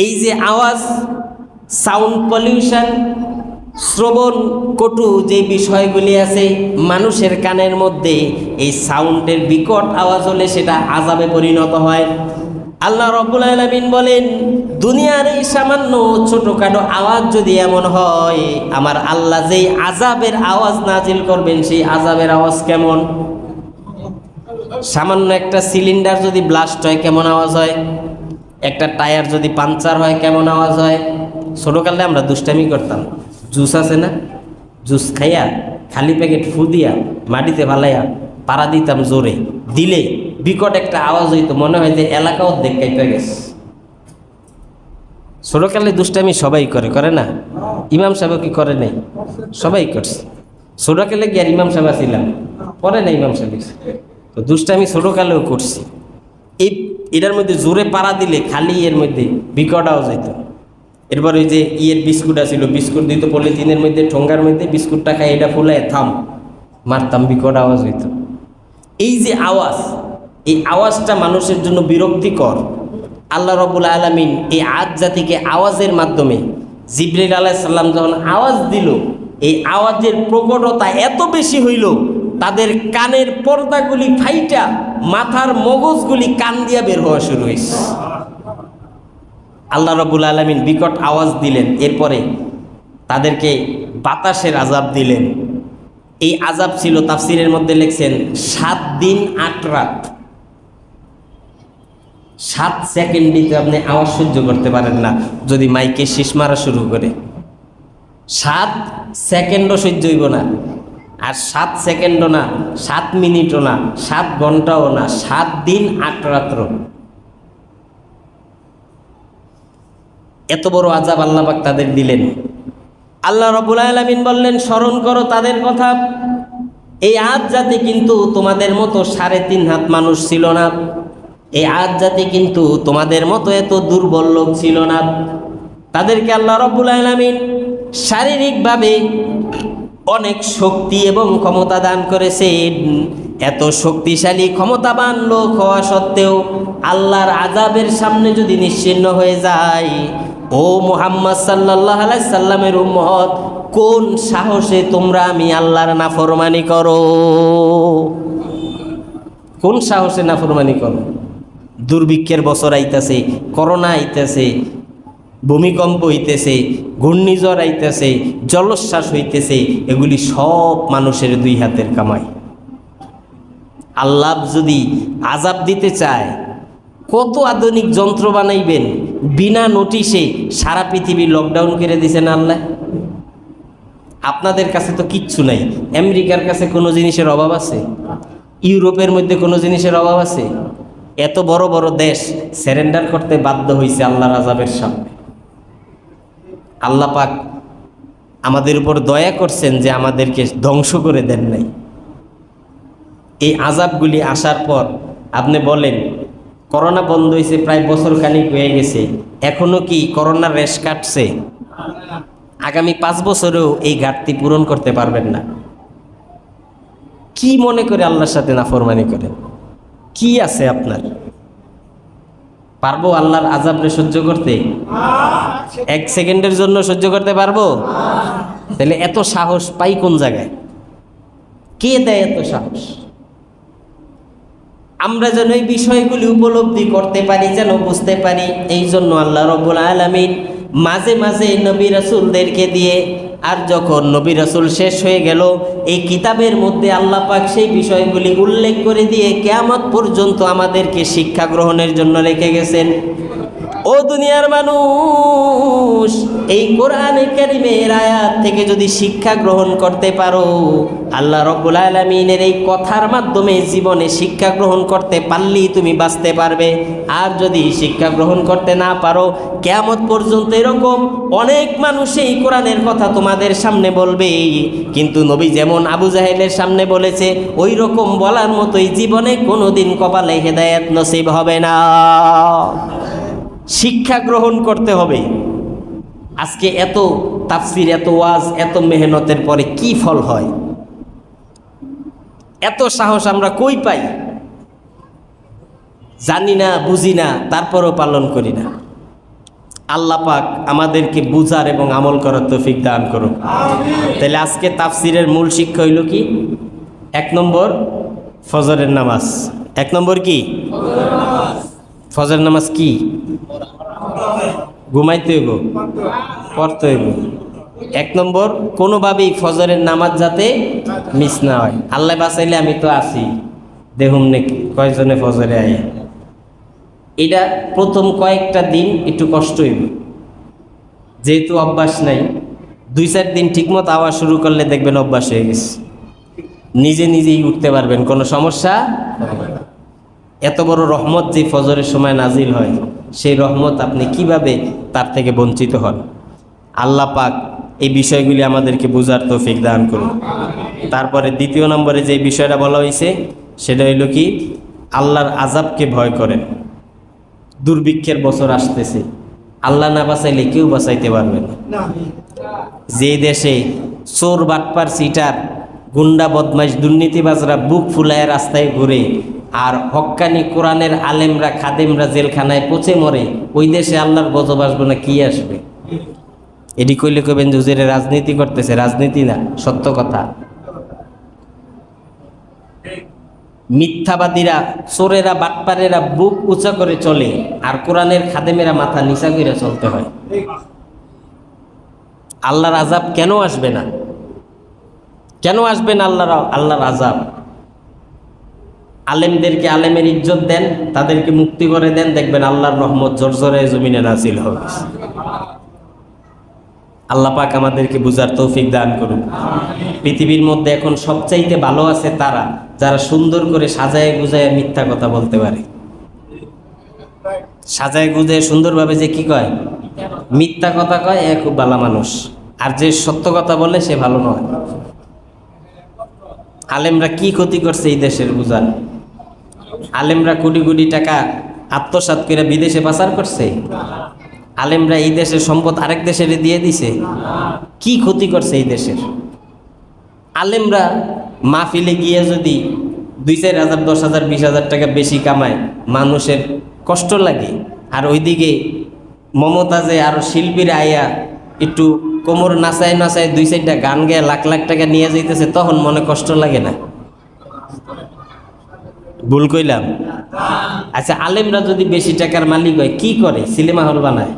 এই যে আওয়াজ, সাউন্ড পলিউশন, শ্রবণ কটু যে বিষয়গুলি আছে মানুষের কানের মধ্যে, এই সাউন্ডের বিকট আওয়াজ হলে সেটা আযাবে পরিণত হয়। আল্লাহ রাব্বুল আলামিন বলেন, দুনিয়ার এই সামান্য ছোটখাটো আওয়াজ যদি এমন হয়, আমার আল্লাহ যেই আযাবের আওয়াজ নাজিল করবেন সেই আযাবের আওয়াজ কেমন। সামান্য একটা সিলিন্ডার যদি ব্লাস্ট হয় কেমন আওয়াজ হয়, একটা টায়ার যদি পাংচার হয় কেমন আওয়াজ হয়। ছোটকালে আমরা দুষ্টামি করতাম, জুস আছে না, জুস খাইয়া খালি প্যাকেট ফু দিয়া মাটিতে ফালাইয়া পাড়া দিতাম, জোরে দিলে বিকট একটা আওয়াজ হইতো, মনে হয় যে এলাকাও দেখাইতে গেছে। ছোটকালে দুষ্টামি সবাই করে, করে না? ইমাম সাহেব কি করে নাই? সবাই করছে। ছোটকালে কি আর ইমাম সাহেব ছিলাম? পরে না ইমাম সাহেব। তো দুষ্টামি ছোটকালেও করছি। এটার মধ্যে জোরে পাড়া দিলে খালি এর মধ্যে বিকট আওয়াজ হইতো। এরপর ওই যে বিস্কুট আছিল, বিস্কুট দিত পলিথিনের মধ্যে, ঠোঙ্গার মধ্যে, বিস্কুটটা খাই এটা ফুলে থাম মারতাম, বিকট আওয়াজ হইতো। এই যে আওয়াজ, এই আওয়াজটা মানুষের জন্য বিরক্তিকর। আল্লাহ রাব্বুল আলামিন এই আদ জাতিকে আওয়াজের মাধ্যমে, জিবরিল আলাইহিস সালাম যখন আওয়াজ দিল, এই আওয়াজের প্রকটতা এত বেশি হইল, তাদের কানের পর্দাগুলি ফাইটা মাথার মগজগুলি কান দিয়া বের হওয়া শুরু হয়েছে। আল্লাহ রাব্বুল আলামিন বিকট আওয়াজ দিলেন, এরপরে তাদেরকে বাতাসের আযাব দিলেন। এই আযাব ছিল, তাফসীরের মধ্যে লিখছেন 7 দিন 8 রাত। 7 সেকেন্ডে আপনি আওয়াজ সহ্য করতে পারেন না যদি মাইকে শীষ মারা শুরু করে। 7 সেকেন্ডও সহ্য হইব না। আর 7 সেকেন্ডও না, 7 মিনিটও না, 7 ঘন্টাও না, 7 দিন 8 রাত্র। এত বড় আযাব আল্লাহ পাক তাদের দিলেন। আল্লাহ রাব্বুল আলামিন বললেন, স্মরণ করো তাদের কথা। এই আদ জাতি কিন্তু তোমাদের মতো 3.5 হাত মানুষ ছিল না। এই আদ জাতি কিন্তু তোমাদের মতো এত দুর্বল লোক ছিল না। তাদেরকে আল্লাহ রাব্বুল আলামিন শারীরিকভাবে অনেক শক্তি এবং ক্ষমতা দান করেছেন। এত শক্তিশালী ক্ষমতাবান লোক হওয়া সত্ত্বেও আল্লাহর আযাবের সামনে যদি নিশ্চিহ্ন হয়ে যায়, ও মুহাম্মদ সাল্লাল্লাহু আলাইহি সাল্লামের উম্মত, কোন সাহসে তোমরা আমি আল্লাহর নাফরমানি করো? কোন সাহসে নাফরমানি করো? দুর্ভিক্ষের বছর আইতেছে, করোনা আইতেছে, ভূমিকম্প হইতেছে, ঘূর্ণিঝড় আইতেছে, জলোচ্ছ্বাস হইতেছে, এগুলি সব মানুষের 2 হাতের কামাই। আল্লাহ যদি আযাব দিতে চায়, কত আধুনিক যন্ত্র বানাইবেন, বিনা নোটিশে সারা পৃথিবী লকডাউন করে দিয়েছেন আল্লাহ। আপনাদের কাছে তো কিচ্ছু নাই। আমেরিকার কাছে কোনো জিনিসের অভাব আছে? ইউরোপের মধ্যে কোনো জিনিসের অভাব আছে? এত বড় বড় দেশ সারেন্ডার করতে বাধ্য হয়েছে আল্লাহর আযাবের সামনে। আল্লাহ পাক আমাদের উপর দয়া করছেন যে আমাদেরকে ধ্বংস করে দেন নাই। এই আযাবগুলি আসার পর আপনি বলেন, করোনা বন্ধ হয়েছে প্রায় বছর খানিক হয়ে গেছে, এখনো কি করোনার রেশ কাটছে? আগামী 5 বছরেও এই ঘাটতি পূরণ করতে পারবেন না। কি মনে করে আল্লাহর সাথে নাফরমানি করেন? কি আছে আপনার? পারবো আল্লাহর আযাবরে সহ্য করতে? 1 সেকেন্ডের জন্য সহ্য করতে পারবো? তাহলে এত সাহস পাই কোন জায়গায়? কে দেয় এত সাহস? আমরা যেন এই বিষয়গুলি উপলব্ধি করতে পারি, যেন বুঝতে পারি, এই জন্য আল্লাহ রাব্বুল আলামিন মাঝে মাঝে নবী রাসূলদেরকে দিয়ে, আর যখন নবী রাসূল শেষ হয়ে গেল, এই কিতাবের মধ্যে আল্লাহ পাক সেই বিষয়গুলি উল্লেখ করে দিয়ে কিয়ামত পর্যন্ত আমাদেরকে শিক্ষা গ্রহণের জন্য রেখে গেছেন। ও দুনিয়ার মানুষ, এই কোরআনে কারীমের আয়াত থেকে যদি শিক্ষা গ্রহণ করতে পারো, আল্লাহ রাব্বুল আলামিনের এই কথার মাধ্যমে জীবনে শিক্ষা গ্রহণ করতে পারলেই তুমি বাঁচতে পারবে। আর যদি শিক্ষা গ্রহণ করতে না পারো, কিয়ামত পর্যন্ত এরকম অনেক মানুষ এই কোরআনের কথা তোমাদের সামনে বলবে, কিন্তু নবী যেমন আবু জাহেলের সামনে বলেছে, ওই রকম বলার মতোই জীবনে কোনোদিন কপালে হেদায়েত নসিব হবে না। শিক্ষা গ্রহণ করতে হবে। আজকে এত তাফসির, এত ওয়াজ, এত মেহনতের পরে কি ফল হয়? এত সাহস আমরা কই পাই? জানি না, বুঝি না, তারপরও পালন করি না। আল্লাহ পাক আমাদেরকে বুঝার এবং আমল করার তৌফিক দান করুন। তাহলে আজকে তাফসিরের মূল শিক্ষা হইল কি? 1 নম্বর ফজরের নামাজ। 1 নম্বর কি? ফজরের নামাজ কি? ঘুমাইতে হইব, পড়তে হইব। 1 নম্বর, কোনোভাবেই ফজরের নামাজ যাতে মিস না হয়। আল্লাহ বাঁচাইলে আমি তো আছি, দেখুন নাকি কয়জনে ফজরে আই। এটা প্রথম কয়েকটা দিন একটু কষ্ট হইব, যেহেতু অভ্যাস নাই। 2-4 দিন ঠিকমতো আওয়াজ শুরু করলে দেখবেন অভ্যাস হয়ে গেছে, নিজে নিজেই উঠতে পারবেন, কোনো সমস্যা। এত বড় রহমত যে ফজরের সময় নাজিল হয়, সেই রহমত আপনি কিভাবে তার থেকে বঞ্চিত হন? আল্লাহ পাক এই বিষয়গুলি আমাদেরকে বুঝার তৌফিক দান করুন। তারপরে 2 নম্বরে যে বিষয়টা বলা হয়েছে সেটা হইল কি? আল্লাহর আযাবকে ভয় করেন। দুর্ভিক্ষের বছর আসতেছে, আল্লাহ না বাঁচাইলে কেউ বাঁচাইতে পারবে না। যে দেশে চোর, বাটপার, সিটার, গুন্ডা, বদমাইশ, দুর্নীতিবাজরা বুক ফুলায় রাস্তায় ঘুরে, আর হক্কানি কোরআনের আলেমরা, খাদেমরা জেলখানায় পচে মরে, ওই দেশে আল্লাহর গজব আসবে না? কি আসবে? এটি কইলে কইবেন যে হুজুরে রাজনীতি করতেছে। রাজনীতি না, সত্য কথা। মিথ্যাবাদীরা, চোরেরা, বাটপারেরা বুক উঁচা করে চলে, আর কোরআনের খাদেমেরা মাথা নিচা করে চলতে হয়। আল্লাহর আযাব কেন আসবে না? কেন আসবে না আল্লাহর আযাব? আলেমদেরকে আলেমের ইজ্জত দেন, তাদেরকে মুক্তি করে দেন, দেখবেন আল্লাহর রহমত জোরজোরে জমিনে নাজিল হবে। আল্লাহ পাক আমাদেরকে বুঝার তৌফিক দান করুন। পৃথিবীর মধ্যে এখন সবচাইতে ভালো আছে তারা যারা সুন্দর করে সাজায় গুজায় মিথ্যা কথা বলতে পারে। সাজায় গুজায় সুন্দরভাবে যে কি কয়, মিথ্যা কথা কয়, এ খুব ভালো মানুষ। আর যে সত্য কথা বলে সে ভালো নয়। আলেমরা কি ক্ষতি করছে এই দেশের বুঝান? আলেমরা কোটি কোটি টাকা আত্মসাৎ করে বিদেশে পাচার করছে। আলেমরা এই দেশের সম্পদ আরেক দেশের দিয়ে দিছে। কি ক্ষতি করছে এই দেশের? আলেমরা মাহফিলে গিয়ে যদি 2-4 হাজার, 10 হাজার, 20 হাজার টাকা বেশি কামায়, মানুষের কষ্ট লাগে। আর ওইদিকে মমতাজে আরো শিল্পীরা আইয়া একটু কোমর নাচায় নাচায় 2-4টা গান গেয়ে লাখ লাখ টাকা নিয়ে যাইতেছে, তখন মনে কষ্ট লাগে না? ভুল কইলাম? আচ্ছা, আলেমরা যদি বেশি টাকার মালিক হয় কি করে? সিনেমা হল বানায়।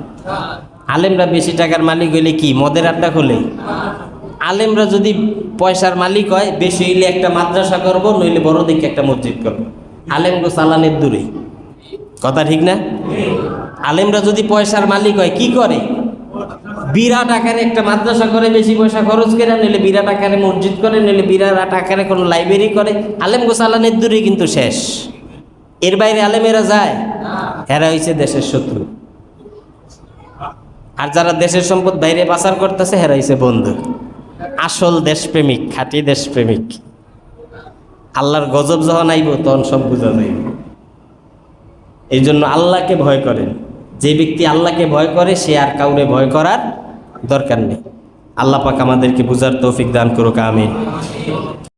আলেমরা বেশি টাকার মালিক হইলে কি মদের আড্ডা খোলে? আলেমরা যদি পয়সার মালিক হয়, বেশি হইলে একটা মাদ্রাসা করবো, নইলে বড় দিকে একটা মসজিদ করবো। আলেমগো চালানের দূরে, কথা ঠিক না? আলেমরা যদি পয়সার মালিক হয় কি করে? বিরাট আকারে একটা মাদ্রাসা করে, বেশি পয়সা খরচ করে, নিলে বিরাট আকারে মসজিদ করে, নিলে বিরাট আকারে কোনো লাইব্রেরি করে, আলেম গোসালানের দূরে কিন্তু শেষ। এর বাইরে আলেমেরা যায়? এরা হয়েছে দেশের শত্রু। আর যারা দেশের সম্পদ বাইরে পাচার করতেছে এরা হয়েছে বন্ধু। আসল দেশপ্রেমিক, খাঁটি দেশপ্রেমিক। আল্লাহর গজব যখন আইব তখন সব বোঝা যাইব। এই জন্য আল্লাহকে ভয় করেন। যে ব্যক্তি আল্লাহকে ভয় করে সে আর কাউরে ভয় করার দরকার নেই। আল্লাহ পাক আমাদেরকে বুঝার তৌফিক দান করুক, আমিন।